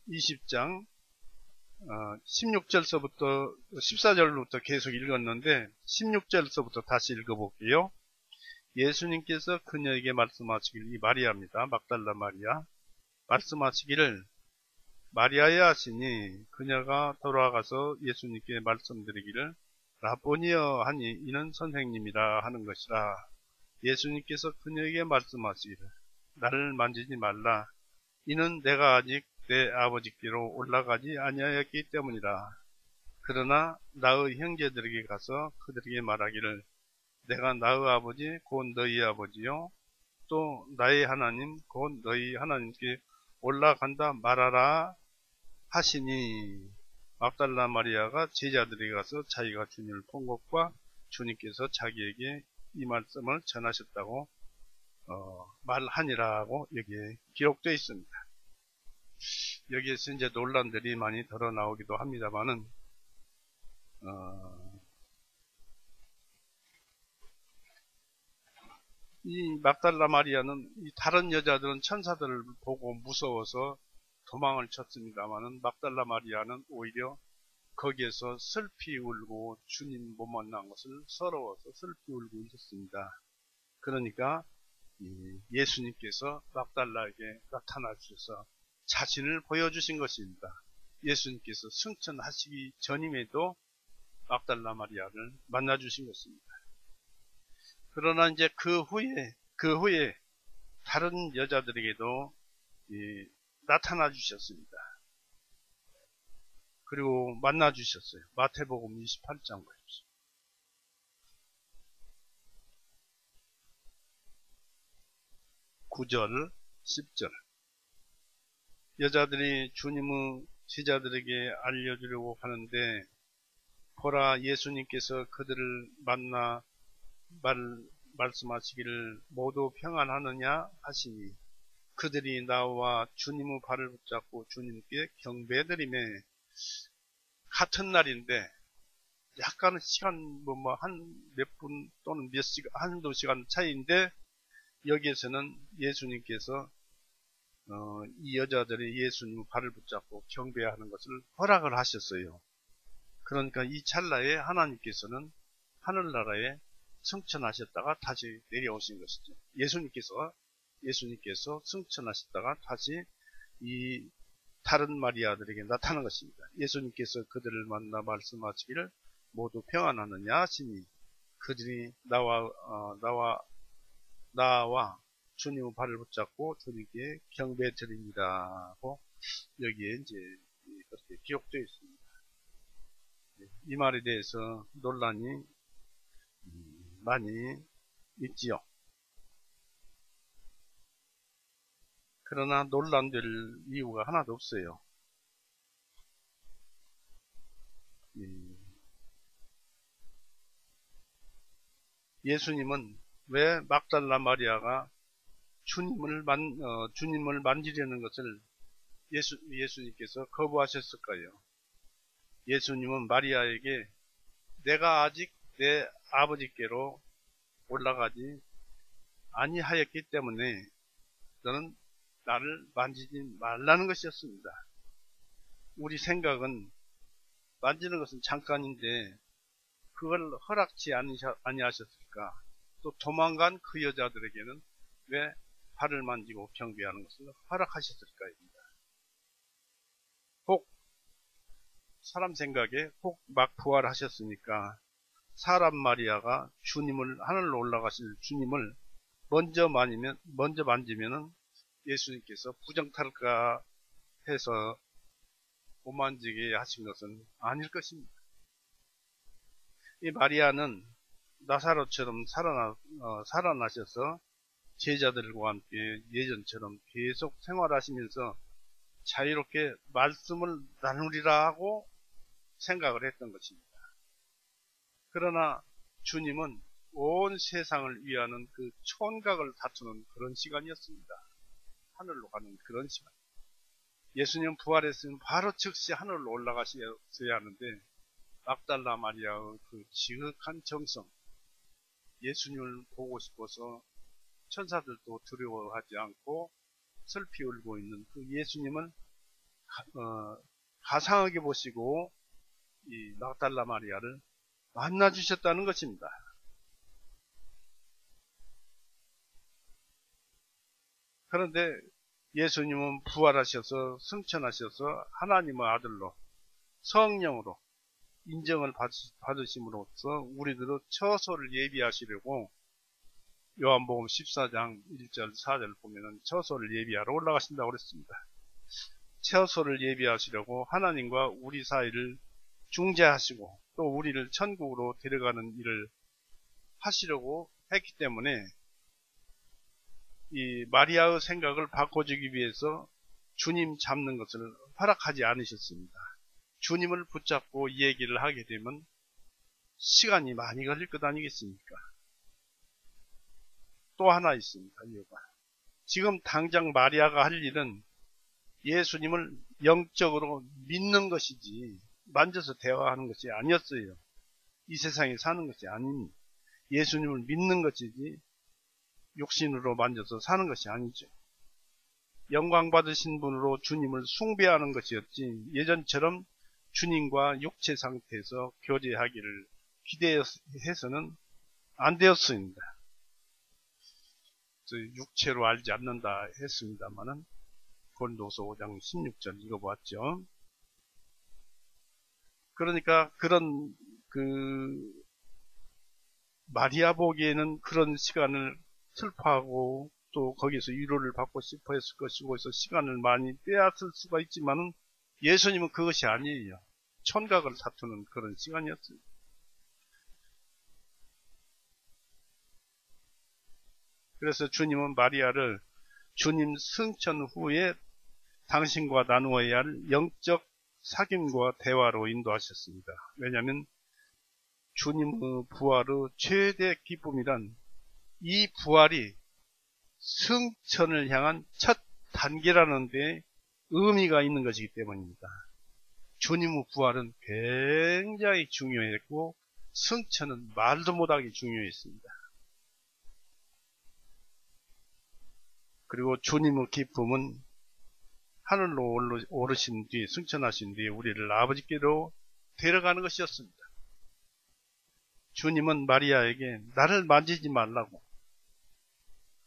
20장 16절서부터 14절부터 계속 읽었는데 16절서부터 다시 읽어볼게요. 예수님께서 그녀에게 말씀하시길, 이 마리아입니다. 막달라 마리아. 말씀하시기를 마리아야 하시니 그녀가 돌아가서 예수님께 말씀드리기를 라보니여 하니 이는 선생님이라 하는 것이라. 예수님께서 그녀에게 말씀하시기를 나를 만지지 말라. 이는 내가 아직 내 아버지께로 올라가지 아니하였기 때문이라. 그러나 나의 형제들에게 가서 그들에게 말하기를 내가 나의 아버지 곧 너희 아버지요 또 나의 하나님 곧 너희 하나님께 올라간다 말하라 하시니. 막달라 마리아가 제자들에게 가서 자기가 주님을 본 것과 주님께서 자기에게 이 말씀을 전하셨다고 말하니라고 여기에 기록되어 있습니다. 여기에서 이제 논란들이 많이 드러나오기도 합니다만은 이 막달라 마리아는 이 다른 여자들은 천사들을 보고 무서워서 도망을 쳤습니다만은 막달라 마리아는 오히려 거기에서 슬피 울고 주님 못 만난 것을 서러워서 슬피 울고 있었습니다. 그러니까 예수님께서 막달라에게 나타나 주셔서 자신을 보여주신 것입니다. 예수님께서 승천하시기 전임에도 막달라 마리아를 만나주신 것입니다. 그러나 이제 그 후에 다른 여자들에게도 나타나 주셨습니다. 그리고 만나 주셨어요. 마태복음 28장 보십시오. 9절, 10절. 여자들이 주님의 제자들에게 알려주려고 하는데 보라 예수님께서 그들을 만나 말씀하시기를 모두 평안하느냐 하시니 그들이 나와 주님의 발을 붙잡고 주님께 경배드리매. 같은 날인데 약간은 시간 한 몇 분 또는 몇 시간 한두 시간 차이인데 여기에서는 예수님께서 이 여자들이 예수님의 발을 붙잡고 경배하는 것을 허락을 하셨어요. 그러니까 이 찰나에 하나님께서는 하늘나라에 승천하셨다가 다시 내려오신 것이죠. 예수님께서 승천하셨다가 다시 이 다른 마리아들에게 나타난 것입니다. 예수님께서 그들을 만나 말씀하시기를 모두 평안하느냐 하시니 그들이 나와 주님의 발을 붙잡고 주님께 경배 드립니다고 여기에 이제 그렇게 기록되어 있습니다. 이 말에 대해서 논란이 많이 있지요. 그러나 논란될 이유가 하나도 없어요. 예수님은 왜 막달라 마리아가 주님을 만지려는 것을 예수님께서 거부하셨을까요? 예수님은 마리아에게 내가 아직 내 아버지께로 올라가지 아니하였기 때문에 너는 나를 만지지 말라는 것이었습니다. 우리 생각은 만지는 것은 잠깐인데 그걸 허락치 아니하셨을까? 또 도망간 그 여자들에게는 왜 발을 만지고 경배하는 것을 허락하셨을까입니다. 혹 사람 생각에 혹 막 부활하셨으니까 사람 마리아가 하늘로 올라가실 주님을 먼저 만지면은 예수님께서 부정탈까 해서 못 만지게 하신 것은 아닐 것입니다. 이 마리아는 나사로처럼 살아나셔서 제자들과 함께 예전처럼 계속 생활하시면서 자유롭게 말씀을 나누리라 하고 생각을 했던 것입니다. 그러나 주님은 온 세상을 위하는 그 촌각을 다투는 그런 시간이었습니다. 하늘로 가는 그런 시간. 예수님 부활했으면 바로 즉시 하늘로 올라가셔야 하는데 막달라 마리아의 그 지극한 정성, 예수님을 보고 싶어서 천사들도 두려워하지 않고 슬피 울고 있는 그 예수님을 가상하게 보시고 이 막달라 마리아를 만나 주셨다는 것입니다. 그런데 예수님은 부활하셔서 승천하셔서 하나님의 아들로 성령으로 인정을 받으심으로써 우리들의 처소를 예비하시려고 요한복음 14장 1절 4절 보면은 처소를 예비하러 올라가신다고 그랬습니다. 처소를 예비하시려고 하나님과 우리 사이를 중재하시고 또 우리를 천국으로 데려가는 일을 하시려고 했기 때문에 이 마리아의 생각을 바꿔주기 위해서 주님 잡는 것을 허락하지 않으셨습니다. 주님을 붙잡고 이 얘기를 하게 되면 시간이 많이 걸릴 것 아니겠습니까? 또 하나 있습니다. 이유가. 지금 당장 마리아가 할 일은 예수님을 영적으로 믿는 것이지 만져서 대화하는 것이 아니었어요. 이 세상에 사는 것이 아닙니다. 예수님을 믿는 것이지 육신으로 만져서 사는 것이 아니죠. 영광 받으신 분으로 주님을 숭배하는 것이었지 예전처럼 주님과 육체 상태에서 교제하기를 기대해서는 안 되었습니다. 육체로 알지 않는다 했습니다만은 고린도서 5장 16절 읽어보았죠. 그러니까 그런 마리아 보기에는 그런 시간을 슬퍼하고 또 거기서 위로를 받고 싶어 했을 것이고 해서 시간을 많이 빼앗을 수가 있지만은 예수님은 그것이 아니에요. 촌각을 다투는 그런 시간이었어요. 그래서 주님은 마리아를 주님 승천 후에 당신과 나누어야 할 영적 사귐과 대화로 인도하셨습니다. 왜냐하면 주님의 부활의 최대 기쁨이란 이 부활이 승천을 향한 첫 단계라는 데 의미가 있는 것이기 때문입니다. 주님의 부활은 굉장히 중요했고 승천은 말도 못하게 중요했습니다. 그리고 주님의 기쁨은 하늘로 오르신 뒤에 승천하신 뒤에 우리를 아버지께로 데려가는 것이었습니다. 주님은 마리아에게 나를 만지지 말라고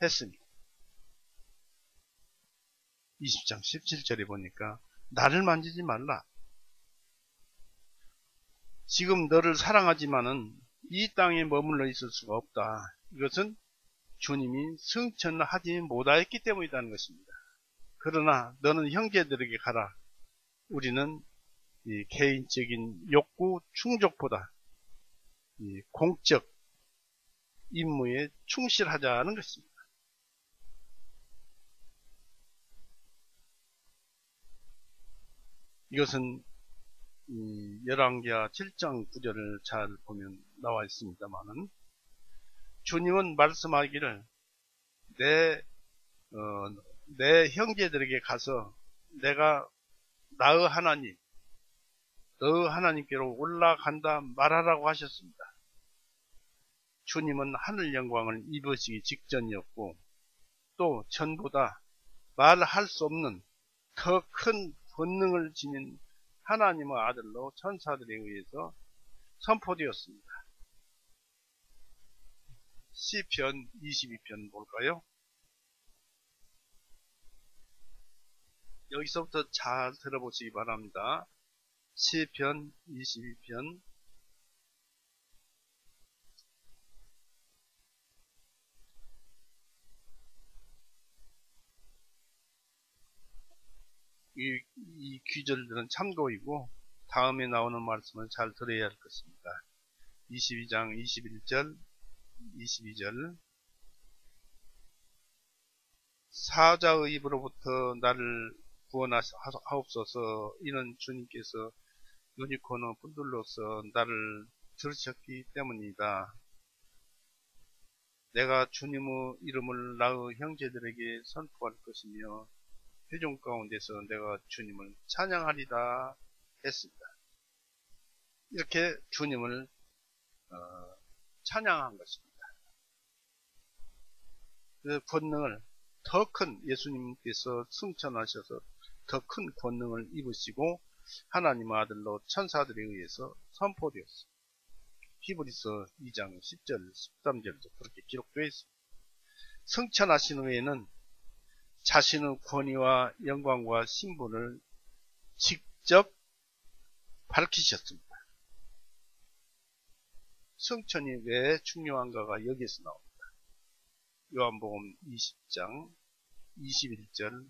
했습니다. 20장 17절에 보니까 나를 만지지 말라. 지금 너를 사랑하지만은 이 땅에 머물러 있을 수가 없다. 이것은 주님이 승천하지 못하였기 때문이라는 것입니다. 그러나 너는 형제들에게 가라. 우리는 이 개인적인 욕구 충족보다 이 공적 임무에 충실하자는 것입니다. 이것은 열왕기하 7장 9절을 잘 보면 나와 있습니다만은 주님은 말씀하기를 내 형제들에게 가서 내가 나의 하나님, 너의 하나님께로 올라간다 말하라고 하셨습니다. 주님은 하늘 영광을 입으시기 직전이었고 또 전보다 말할 수 없는 더 큰 권능을 지닌 하나님의 아들로 천사들에 의해서 선포되었습니다. 시편 22편 볼까요? 여기서부터 잘 들어보시기 바랍니다. 시편 22편 이 귀절들은 참고이고 다음에 나오는 말씀을 잘 들어야 할 것입니다. 22장 21절 22절 사자의 입으로부터 나를 구원하옵소서. 이는 주님께서 유니콘의 분들로서 나를 들으셨기 때문이다. 내가 주님의 이름을 나의 형제들에게 선포할 것이며 회중 가운데서 내가 주님을 찬양하리라 했습니다. 이렇게 주님을 찬양한 것입니다. 그 권능을 더 큰 예수님께서 승천하셔서 더 큰 권능을 입으시고 하나님의 아들로 천사들에 의해서 선포되었습니다. 히브리서 2장 10절 13절도 그렇게 기록되어 있습니다. 승천하신 후에는 자신의 권위와 영광과 신분을 직접 밝히셨습니다. 승천이 왜 중요한가가 여기서 나옵니다. 요한복음 20장 21절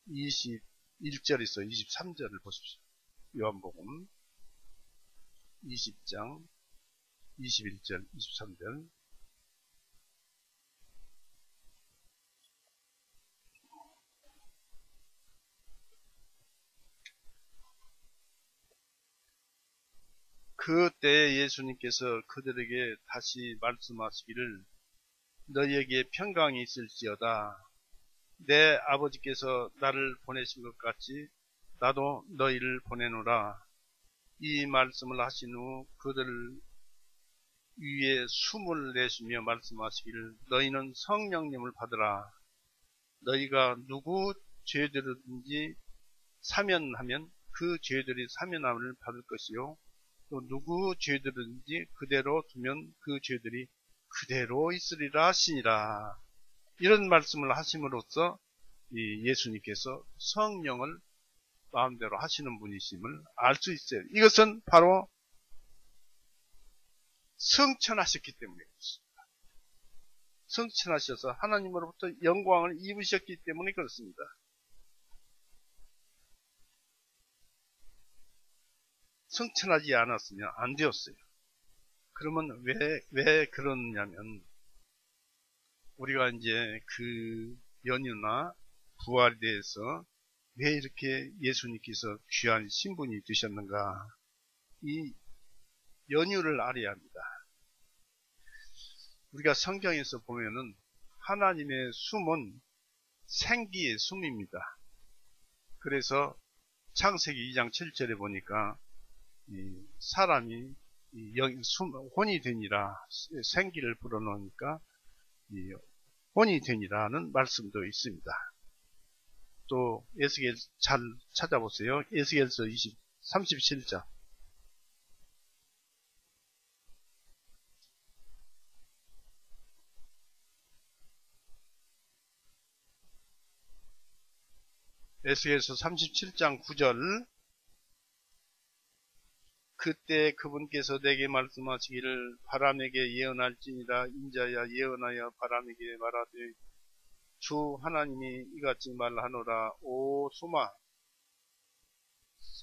21절에서 23절을 보십시오. 요한복음 20장 21절 23절 그때 예수님께서 그들에게 다시 말씀하시기를 너희에게 평강이 있을지어다. 내 아버지께서 나를 보내신 것 같이 나도 너희를 보내노라. 이 말씀을 하신 후 그들 위에 숨을 내쉬며 말씀하시기를 너희는 성령님을 받으라. 너희가 누구 죄들이든지 사면하면 그 죄들이 사면함을 받을 것이요 또 누구 죄들이든지 그대로 두면 그 죄들이 그대로 있으리라 하시니라. 이런 말씀을 하심으로써 예수님께서 성령을 마음대로 하시는 분이심을 알 수 있어요. 이것은 바로 승천하셨기 때문에 그렇습니다. 승천하셔서 하나님으로부터 영광을 입으셨기 때문에 그렇습니다. 승천하지 않았으면 안 되었어요. 그러면 왜 그러냐면 우리가 이제 그 연유나 부활에 대해서 왜 이렇게 예수님께서 귀한 신분이 되셨는가, 이 연유를 알아야 합니다. 우리가 성경에서 보면은 하나님의 숨은 생기의 숨입니다. 그래서 창세기 2장 7절에 보니까 사람이 혼이 되니라, 생기를 불어넣으니까 혼이 되니라는 말씀도 있습니다. 또 에스겔 잘 찾아보세요. 에스겔서 37장 에스겔서 37장 9절 그때 그분께서 내게 말씀하시기를 바람에게 예언할지니라. 인자야 예언하여 바람에게 말하되 주 하나님이 이같이 말하노라. 오 수마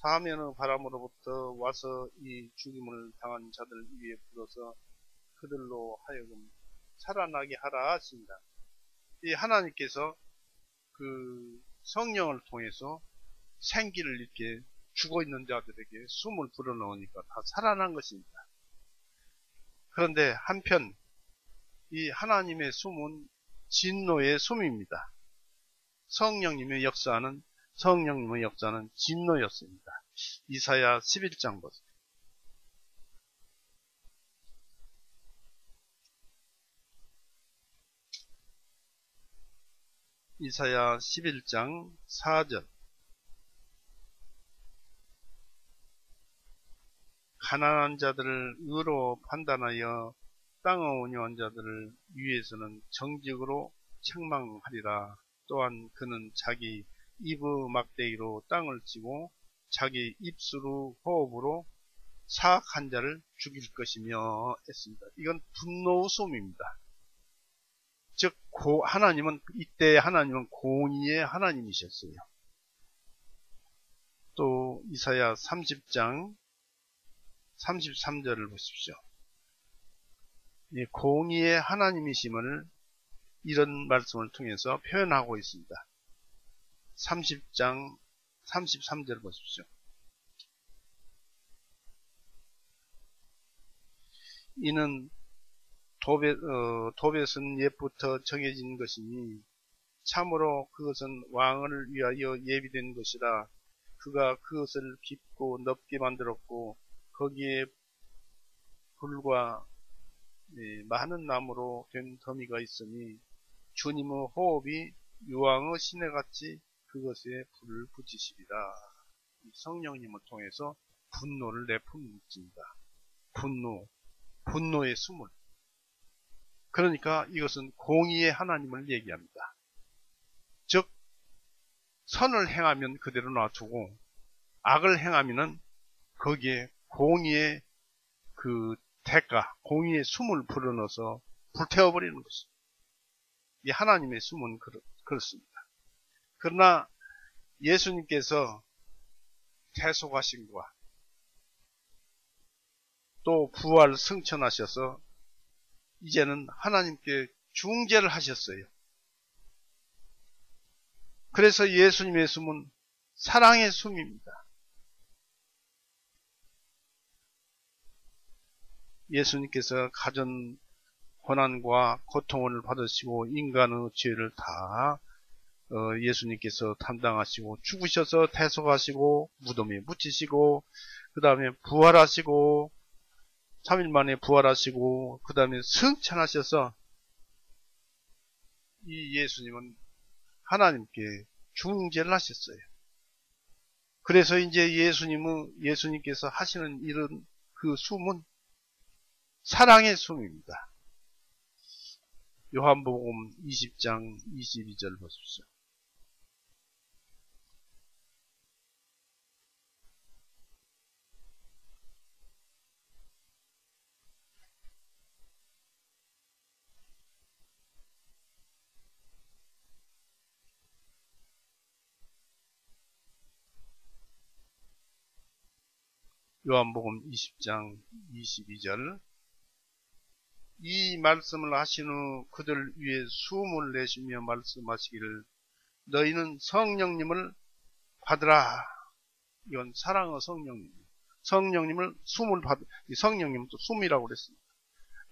사면의 바람으로부터 와서 이 죽임을 당한 자들 위에 불어서 그들로 하여금 살아나게 하라 하신다. 이 하나님께서 그 성령을 통해서 생기를 이렇게 죽어있는 자들에게 숨을 불어넣으니까 다 살아난 것입니다. 그런데 한편 이 하나님의 숨은 진노의 숨입니다. 성령님의 역사는 진노였습니다. 이사야 11장 보세요. 이사야 11장 4절 가난한 자들을 의로 판단하여 땅의 온유한 자들을 위에서는 정직으로 책망하리라. 또한 그는 자기 입의 막대기로 땅을 치고 자기 입술의 호흡으로 사악한 자를 죽일 것이며 했습니다. 이건 분노의 숨입니다. 즉 이때 하나님은 공의의 하나님이셨어요. 또 이사야 30장 33절을 보십시오. 공의의 하나님이심을 이런 말씀을 통해서 표현하고 있습니다. 30장 33절 보십시오. 이는 도벳은 옛부터 정해진 것이니 참으로 그것은 왕을 위하여 예비된 것이라. 그가 그것을 깊고 넓게 만들었고 거기에 불과 많은 나무로 된 더미가 있으니 주님의 호흡이 유황의 시내같이 그것에 불을 붙이시리라. 성령님을 통해서 분노를 내뿜습니다. 분노의 수물. 그러니까 이것은 공의의 하나님을 얘기합니다. 즉 선을 행하면 그대로 놔두고 악을 행하면은 거기에 공의의 그 대가, 공의의 숨을 불어넣어서 불태워버리는 것입니다. 이 하나님의 숨은 그렇습니다. 그러나 예수님께서 태속하신 것과 또 부활 승천하셔서 이제는 하나님께 중재를 하셨어요. 그래서 예수님의 숨은 사랑의 숨입니다. 예수님께서 가진 고난과 고통을 받으시고 인간의 죄를 다 예수님께서 담당하시고 죽으셔서 태속하시고 무덤에 묻히시고 그 다음에 부활하시고 3일 만에 부활하시고 그 다음에 승천하셔서 이 예수님은 하나님께 중재를 하셨어요. 그래서 이제 예수님께서 하시는 이런 그 숨은 사랑의 숨입니다. 요한복음 20장 22절 보십시오. 요한복음 20장 22절 이 말씀을 하신 후 그들 위에 숨을 내쉬며 말씀하시기를 너희는 성령님을 받으라. 이건 사랑의 성령님. 성령님을 성령님은 또 숨이라고 그랬습니다.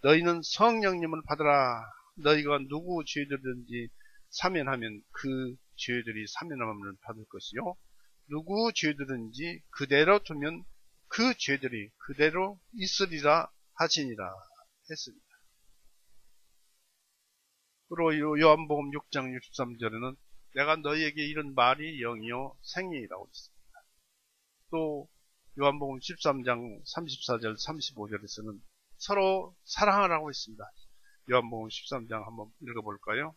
너희는 성령님을 받으라. 너희가 누구 죄들든지 사면하면 그 죄들이 사면함을 받을 것이요. 누구 죄들든지 그대로 두면 그 죄들이 그대로 있으리라 하시니라 했습니다. 그리고 요한복음 6장 63절에는 내가 너희에게 이런 말이 영이요 생이라고 했습니다. 또 요한복음 13장 34절 35절에서는 서로 사랑하라고 했습니다. 요한복음 13장 한번 읽어볼까요?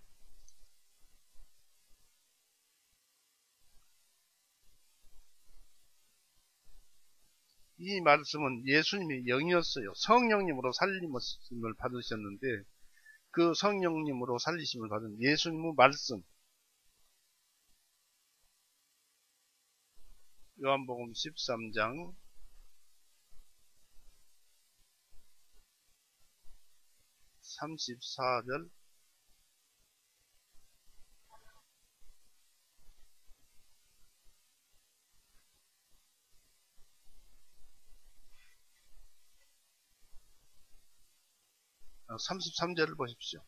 이 말씀은 예수님의 영이었어요. 성령님으로 살림을 받으셨는데 그 성령님으로 살리심을 받은 예수님의 말씀 요한복음 13장 34절 33절을 보십시오.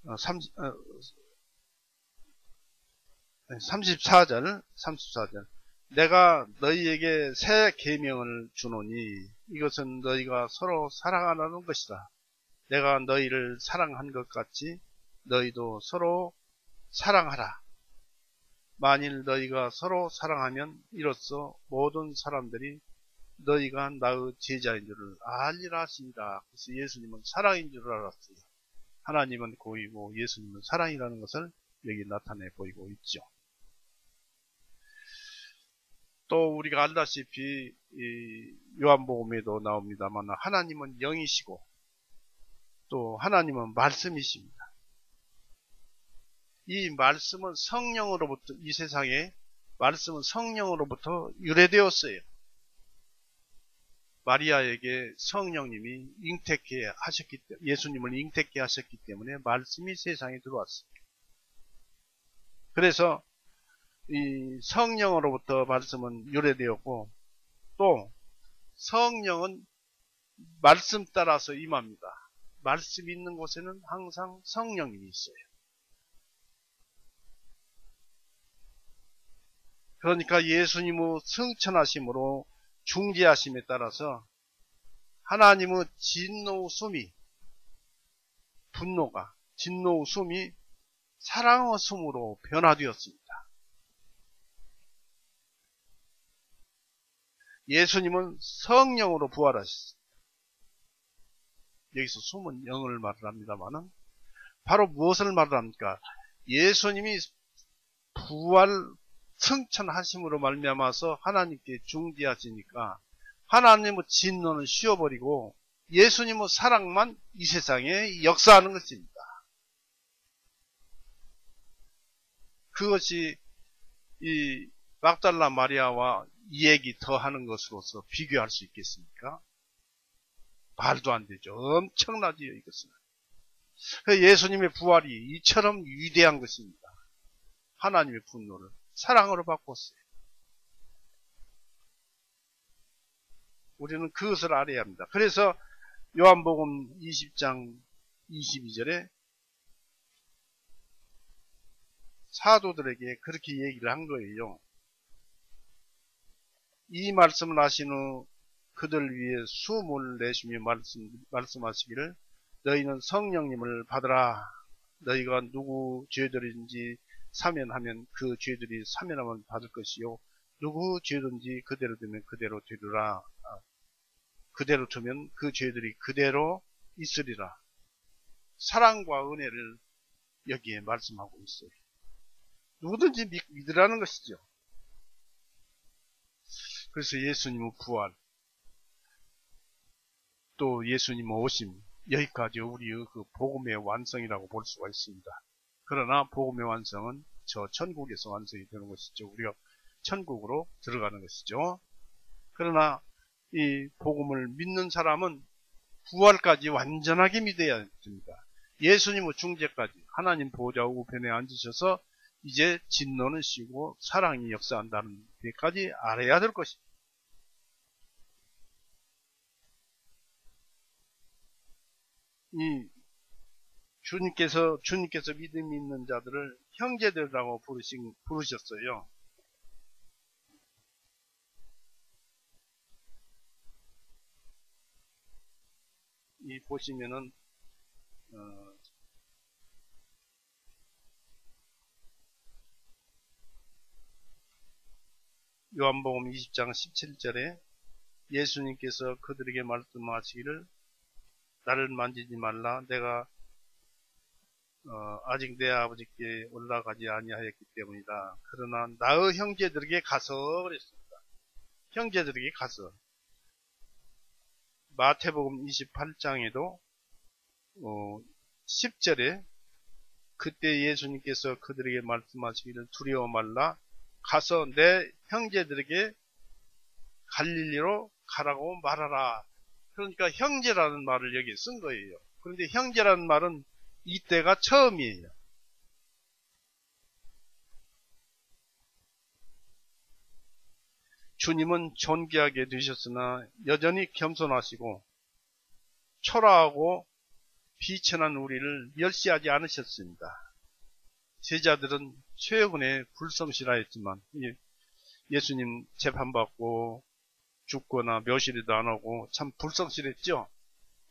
34절 내가 너희에게 새 계명을 주노니 이것은 너희가 서로 사랑하라는 것이다. 내가 너희를 사랑한 것 같이 너희도 서로 사랑하라. 만일 너희가 서로 사랑하면 이로써 모든 사람들이 너희가 나의 제자인 줄을 알리라 하시니라. 그래서 예수님은 사랑인 줄 알았어요. 하나님은 고이고 예수님은 사랑이라는 것을 여기 나타내 보이고 있죠. 또 우리가 알다시피 요한복음에도 나옵니다만 하나님은 영이시고 또 하나님은 말씀이십니다. 이 말씀은 성령으로부터 이 세상에 말씀은 성령으로부터 유래되었어요. 마리아에게 성령님이 예수님을 잉태케 하셨기 때문에 말씀이 세상에 들어왔습니다. 그래서 이 성령으로부터 말씀은 유래되었고, 또 성령은 말씀 따라서 임합니다. 말씀이 있는 곳에는 항상 성령님이 있어요. 그러니까 예수님의 승천하심으로 중재하심에 따라서 하나님의 진노의 숨이, 진노의 숨이 사랑의 숨으로 변화되었습니다. 예수님은 성령으로 부활하셨습니다. 여기서 숨은 영을 말을 합니다만은 바로 무엇을 말을 합니까? 예수님이 부활 승천하심으로 말미암아서 하나님께 중재하시니까 하나님의 진노는 쉬어버리고 예수님의 사랑만 이 세상에 역사하는 것입니다. 그것이 이 막달라 마리아와 이 얘기 더 하는 것으로서 비교할 수 있겠습니까? 말도 안 되죠. 엄청나지요, 이것은. 예수님의 부활이 이처럼 위대한 것입니다. 하나님의 분노를 사랑으로 바꿨어요. 우리는 그것을 알아야 합니다. 그래서 요한복음 20장 22절에 사도들에게 그렇게 얘기를 한 거예요. 이 말씀을 하신 후 그들 위해 숨을 내쉬며 말씀하시기를 너희는 성령님을 받으라. 너희가 누구 죄들인지 사면하면 그 죄들이 사면함을 받을 것이요. 누구 죄든지 그대로 두면 그대로 되리라. 그대로 두면 그 죄들이 그대로 있으리라. 사랑과 은혜를 여기에 말씀하고 있어요. 누구든지 믿으라는 것이죠. 그래서 예수님의 부활, 또 예수님의 오심, 여기까지 우리의 그 복음의 완성이라고 볼 수가 있습니다. 그러나 복음의 완성은 저 천국에서 완성이 되는 것이죠. 우리가 천국으로 들어가는 것이죠. 그러나 이 복음을 믿는 사람은 부활까지 완전하게 믿어야 됩니다. 예수님의 중재까지 하나님 보좌 우편에 앉으셔서 이제 진노는 쉬고 사랑이 역사한다는 데까지 알아야 될 것입니다. 이 주님께서 믿음이 있는 자들을 형제들이라고 부르셨어요. 이 보시면은 요한복음 20장 17절에 예수님께서 그들에게 말씀하시기를 나를 만지지 말라. 내가 아직 내 아버지께 올라가지 아니하였기 때문이다. 그러나 나의 형제들에게 가서 그랬습니다. 형제들에게 가서. 마태복음 28장에도 10절에 그때 예수님께서 그들에게 말씀하시기를 두려워 말라. 가서 내 형제들에게 갈릴리로 가라고 말하라. 그러니까 형제라는 말을 여기에 쓴 거예요. 그런데 형제라는 말은 이때가 처음이에요. 주님은 존귀하게 되셨으나 여전히 겸손하시고 초라하고 비천한 우리를 멸시하지 않으셨습니다. 제자들은 최근에 불성실하였지만 예수님 재판받고 죽거나 묘실에도 안 오고 참 불성실했죠.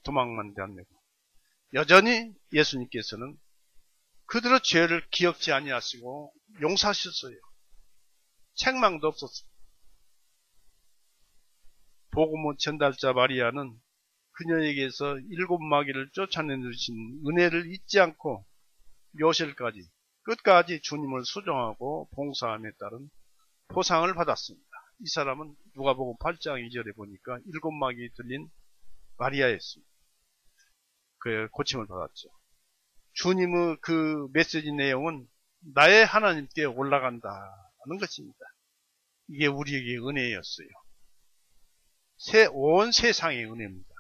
도망만 다니고. 여전히 예수님께서는 그들의 죄를 기억지 아니하시고 용서하셨어요. 책망도 없었어요. 복음의 전달자 마리아는 그녀에게서 7 마귀를 쫓아내주신 은혜를 잊지 않고 묘실까지 끝까지 주님을 수종하고 봉사함에 따른 보상을 받았습니다. 이 사람은 누가복음 8장 2절에 보니까 7 마귀 들린 마리아였습니다. 그 고침을 받았죠. 주님의 그 메시지 내용은 나의 하나님께 올라간다는 것입니다. 이게 우리에게 은혜였어요. 온 세상의 은혜입니다.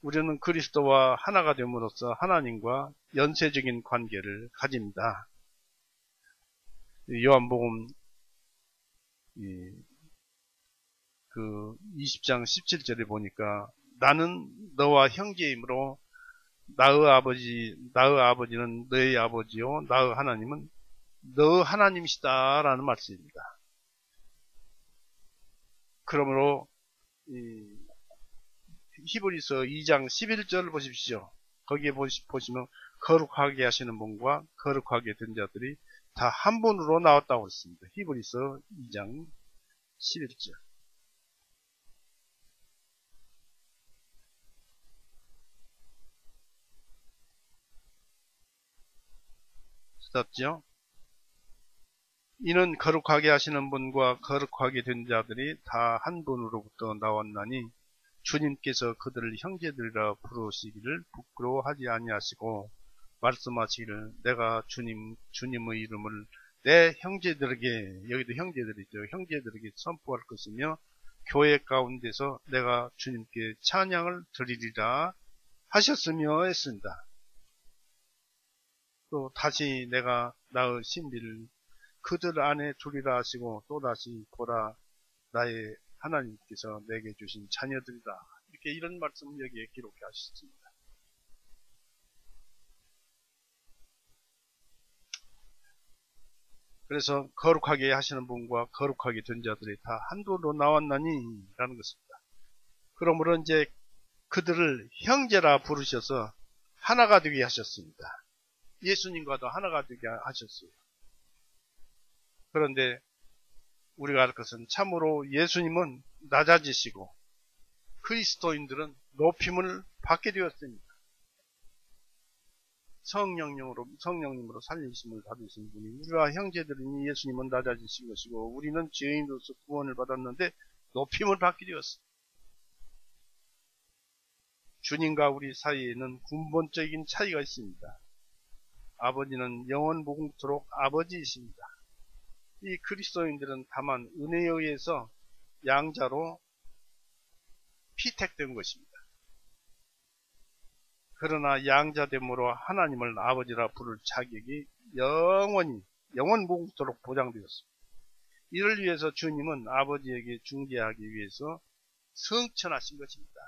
우리는 그리스도와 하나가 됨으로써 하나님과 연쇄적인 관계를 가집니다. 요한복음 20장 17절에 보니까 나는 너와 형제이므로 나의 아버지는 너의 아버지요 나의 하나님은 너 하나님이시다 라는 말씀입니다. 그러므로 히브리서 2장 11절 보십시오. 거기에 보시면 거룩하게 하시는 분과 거룩하게 된 자들이 다 한 분으로 나왔다고 했습니다. 히브리서 2장 11절. 썼죠? 이는 거룩하게 하시는 분과 거룩하게 된 자들이 다 한 분으로부터 나왔나니 주님께서 그들을 형제들이라 부르시기를 부끄러워하지 아니하시고 말씀하시기를 내가 주님의 이름을 내 형제들에게, 여기도 형제들이죠, 형제들에게 선포할 것이며 교회 가운데서 내가 주님께 찬양을 드리리라 하셨으며 했습니다. 또 다시 내가 나의 신비를 그들 안에 두리라 하시고 또다시 보라 나의 하나님께서 내게 주신 자녀들이다. 이렇게 이런 말씀을 여기에 기록해 하셨습니다. 그래서 거룩하게 하시는 분과 거룩하게 된 자들이 다 한도로 나왔나니 라는 것입니다. 그러므로 이제 그들을 형제라 부르셔서 하나가 되게 하셨습니다. 예수님과도 하나가 되게 하셨어요. 그런데 우리가 알 것은 참으로 예수님은 낮아지시고 그리스도인들은 높임을 받게 되었습니다. 성령님으로 살리심을 받으신 분이 우리가 형제들이니 예수님은 낮아지신 것이고 우리는 죄인으로서 구원을 받았는데 높임을 받게 되었습니다. 주님과 우리 사이에는 근본적인 차이가 있습니다. 아버지는 영원 무궁토록 아버지이십니다. 이 그리스도인들은 다만 은혜에 의해서 양자로 피택된 것입니다. 그러나 양자됨으로 하나님을 아버지라 부를 자격이 영원 무궁토록 보장되었습니다. 이를 위해서 주님은 아버지에게 중재하기 위해서 성천하신 것입니다.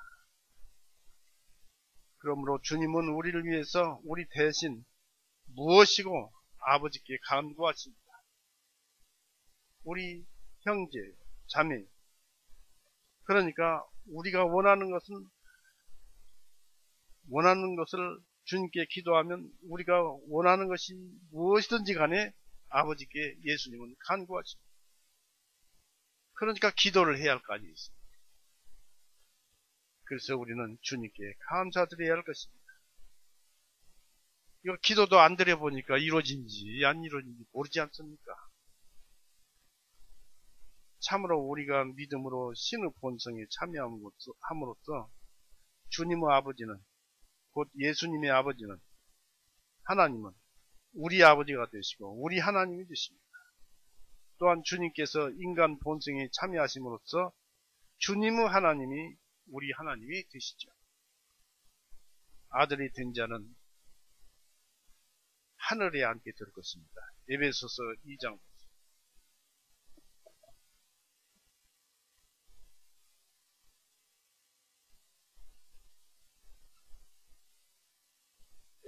그러므로 주님은 우리를 위해서 우리 대신 무엇이고 아버지께 간구하십니다. 우리 형제, 자매, 그러니까 우리가 원하는 것을 주님께 기도하면 우리가 원하는 것이 무엇이든지 간에 아버지께 예수님은 간구하십니다. 그러니까 기도를 해야 할 거 아니겠습니까? 그래서 우리는 주님께 감사드려야 할 것입니다. 이거 기도도 안 드려보니까 이루어진지 안 이루어진지 모르지 않습니까? 참으로 우리가 믿음으로 신의 본성에 참여함으로써 주님의 아버지는 곧 예수님의 아버지는 하나님은 우리 아버지가 되시고 우리 하나님이 되십니다. 또한 주님께서 인간 본성에 참여하심으로써 주님의 하나님이 우리 하나님이 되시죠. 아들이 된 자는 하늘에 앉게 될 것입니다. 에베소서 2장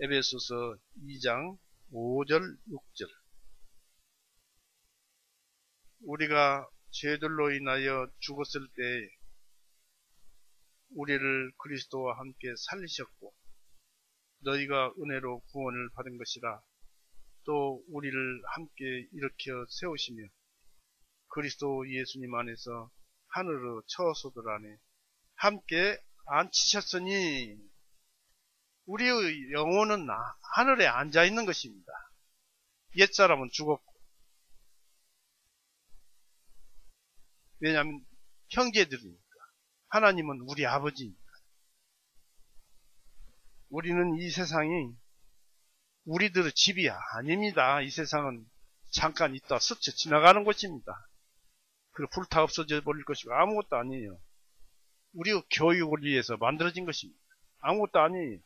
에베소서 2장 5절 6절 우리가 죄들로 인하여 죽었을 때 우리를 그리스도와 함께 살리셨고 너희가 은혜로 구원을 받은 것이라 또 우리를 함께 일으켜 세우시며 그리스도 예수님 안에서 하늘의 처소들 안에 함께 앉히셨으니 우리의 영혼은 하늘에 앉아있는 것입니다. 옛사람은 죽었고 왜냐하면 형제들이니까 하나님은 우리 아버지니까 우리는 이 세상이 우리들의 집이 아닙니다. 이 세상은 잠깐 있다 스쳐 지나가는 곳입니다. 그 불타 없어져 버릴 것이고 아무것도 아니에요. 우리 교육을 위해서 만들어진 것입니다. 아무것도 아니에요.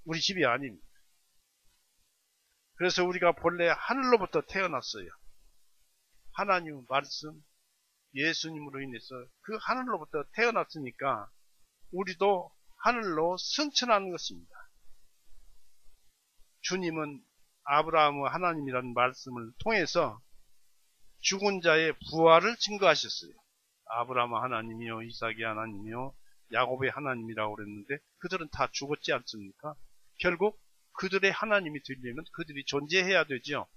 우리 집이 아닙니다. 그래서 우리가 본래 하늘로부터 태어났어요. 하나님 말씀, 예수님으로 인해서 그 하늘로부터 태어났으니까 우리도 하늘로 승천하는 것입니다. 주님은 아브라함의 하나님이라는 말씀을 통해서 죽은 자의 부활을 증거하셨어요. 아브라함의 하나님이요, 이삭의 하나님이요, 야곱의 하나님이라고 그랬는데 그들은 다 죽었지 않습니까? 결국 그들의 하나님이 되려면 그들이 존재해야 되죠.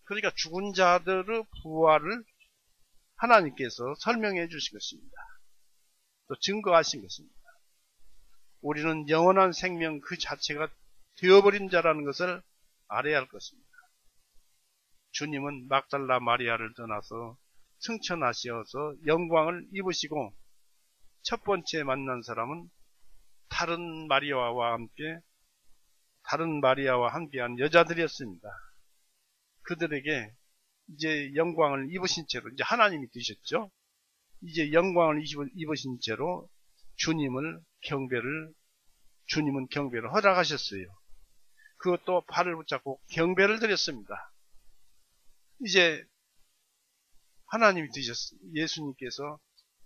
그러니까 죽은 자들의 부활을 하나님께서 설명해 주신 것입니다. 또 증거하신 것입니다. 우리는 영원한 생명 그 자체가 되어버린 자라는 것을 알아야 할 것입니다. 주님은 막달라 마리아를 떠나서 승천하셔서 영광을 입으시고 첫 번째 만난 사람은 다른 마리아와 함께한 여자들이었습니다. 그들에게 이제 영광을 입으신 채로, 이제 하나님이 되셨죠? 이제 영광을 입으신 채로 주님은 경배를 허락하셨어요. 그것도 발을 붙잡고 경배를 드렸습니다. 이제 하나님이 되셨어요. 예수님께서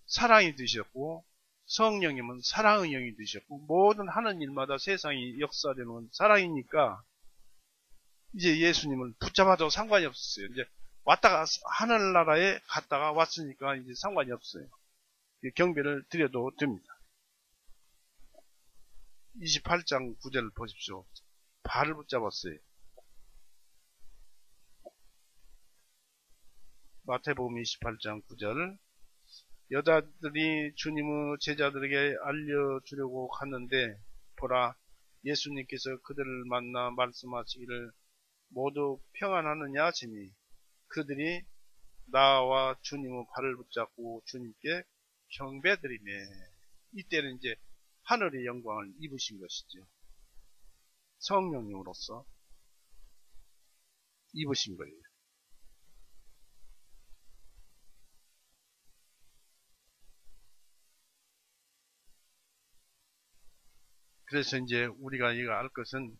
사랑이 되셨고 성령님은 사랑의 영이 되셨고 모든 하는 일마다 세상이 역사되는 건 사랑이니까 이제 예수님을 붙잡아도 상관이 없었어요. 이제 왔다가 하늘나라에 갔다가 왔으니까 이제 상관이 없어요. 경배를 드려도 됩니다. 28장 9절을 보십시오. 발을 붙잡았어요. 마태복음 28장 9절. 여자들이 주님의 제자들에게 알려주려고 갔는데 보라, 예수님께서 그들을 만나 말씀하시기를 모두 평안하느냐 하시니 그들이 나와 주님의 발을 붙잡고 주님께 경배드리매. 이때는 이제 하늘의 영광을 입으신 것이죠. 성령님으로서 입으신 거예요. 그래서 이제 우리가 이거 알 것은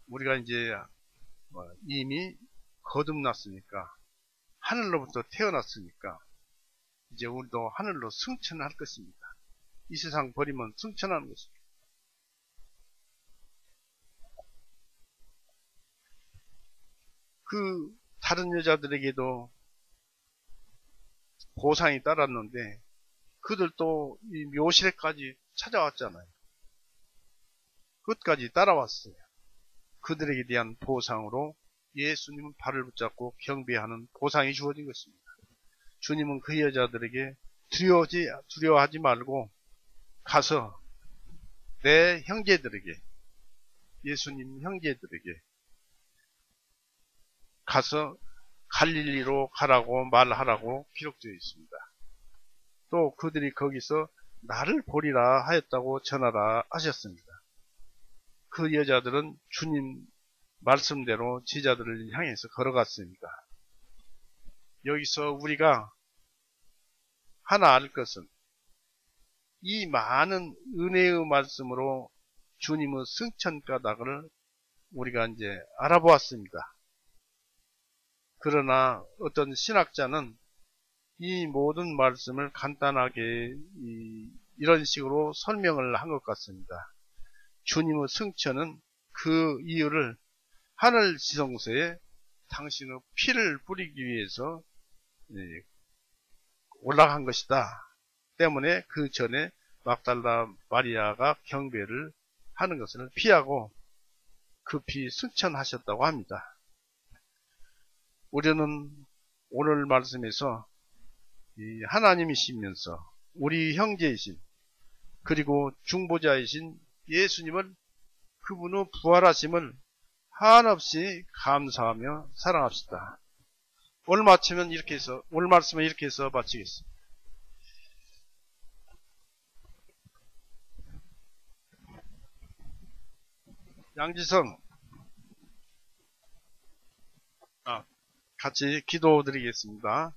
우리가 이제 이미 거듭났으니까 하늘로부터 태어났으니까 이제 우리도 하늘로 승천할 것입니다. 이 세상 버리면 승천하는 것입니다. 그 다른 여자들에게도 보상이 따랐는데 그들도 이 묘실에까지 찾아왔잖아요. 끝까지 따라왔어요. 그들에게 대한 보상으로 예수님은 발을 붙잡고 경배하는 보상이 주어진 것입니다. 주님은 그 여자들에게 두려워하지 말고 가서 내 형제들에게, 예수님 형제들에게 가서 갈릴리로 가라고 말하라고 기록되어 있습니다. 또 그들이 거기서 나를 보리라 하였다고 전하라 하셨습니다. 그 여자들은 주님 말씀대로 제자들을 향해서 걸어갔습니다. 여기서 우리가 하나 알 것은 이 많은 은혜의 말씀으로 주님의 승천 까닭을 우리가 이제 알아보았습니다. 그러나 어떤 신학자는 이 모든 말씀을 간단하게 이런 식으로 설명을 한 것 같습니다. 주님의 승천은 그 이유를 하늘 지성소에 당신의 피를 뿌리기 위해서 올라간 것이다. 때문에 그 전에 막달라 마리아가 경배를 하는 것을 피하고 급히 승천하셨다고 합니다. 우리는 오늘 말씀에서 하나님이시면서 우리 형제이신 그리고 중보자이신 예수님을 그분의 부활하심을 한없이 감사하며 사랑합시다. 오늘 말씀은 이렇게 해서 마치겠습니다. 양지성, 같이 기도드리겠습니다.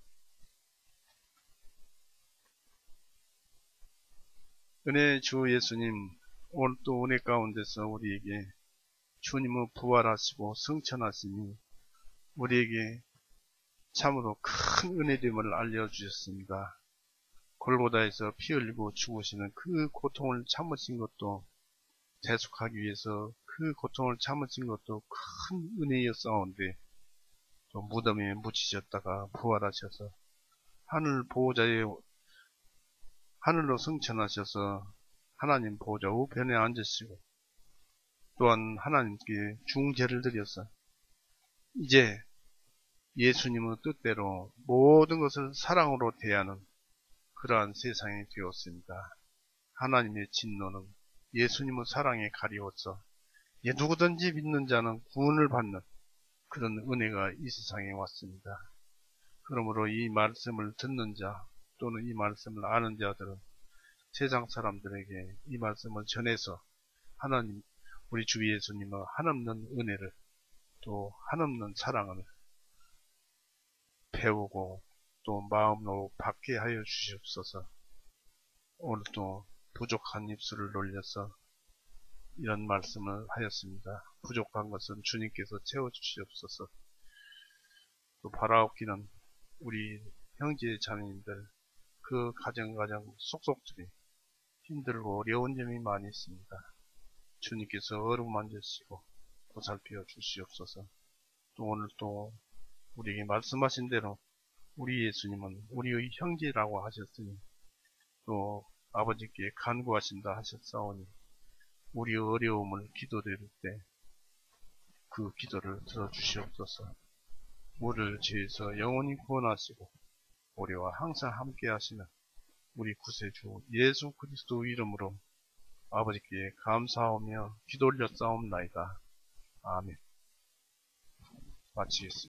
은혜의 주 예수님, 오늘 또 은혜 가운데서 우리에게 주님은 부활하시고 승천하시니 우리에게 참으로 큰 은혜됨을 알려주셨습니다. 골고다에서 피 흘리고 죽으시는 그 고통을 참으신 것도, 대속하기 위해서 그 고통을 참으신 것도 큰 은혜였사온데, 또 무덤에 묻히셨다가 부활하셔서 하늘 보호자의 하늘로 승천하셔서 하나님 보호자 우편에 앉으시고, 또한 하나님께 중재를 드려서 이제 예수님의 뜻대로 모든 것을 사랑으로 대하는 그러한 세상이 되었습니다. 하나님의 진노는 예수님의 사랑에 가리워서 누구든지 믿는 자는 구원을 받는 그런 은혜가 이 세상에 왔습니다. 그러므로 이 말씀을 듣는 자 또는 이 말씀을 아는 자들은 세상 사람들에게 이 말씀을 전해서 하나님, 우리 주 예수님의 한없는 은혜를, 또 한없는 사랑을 배우고 또 마음으로 받게 하여 주시옵소서. 오늘도 부족한 입술을 놀려서 이런 말씀을 하였습니다. 부족한 것은 주님께서 채워주시옵소서. 또 바라옵기는 우리 형제 자매님들, 그 가정 속속들이 힘들고 어려운 점이 많이 있습니다. 주님께서 어루만지시고 보살펴 주시옵소서. 또 오늘 또 우리에게 말씀하신 대로 우리 예수님은 우리의 형제라고 하셨으니, 또 아버지께 간구하신다 하셨사오니 우리의 어려움을 기도드릴 때 그 기도를 들어주시옵소서. 우리를 죄에서 영원히 구원하시고 우리와 항상 함께 하시는 우리 구세주 예수 그리스도 이름으로 아버지께 감사하며 기도 올렸사옵나이다. 아멘. 마치겠습니다.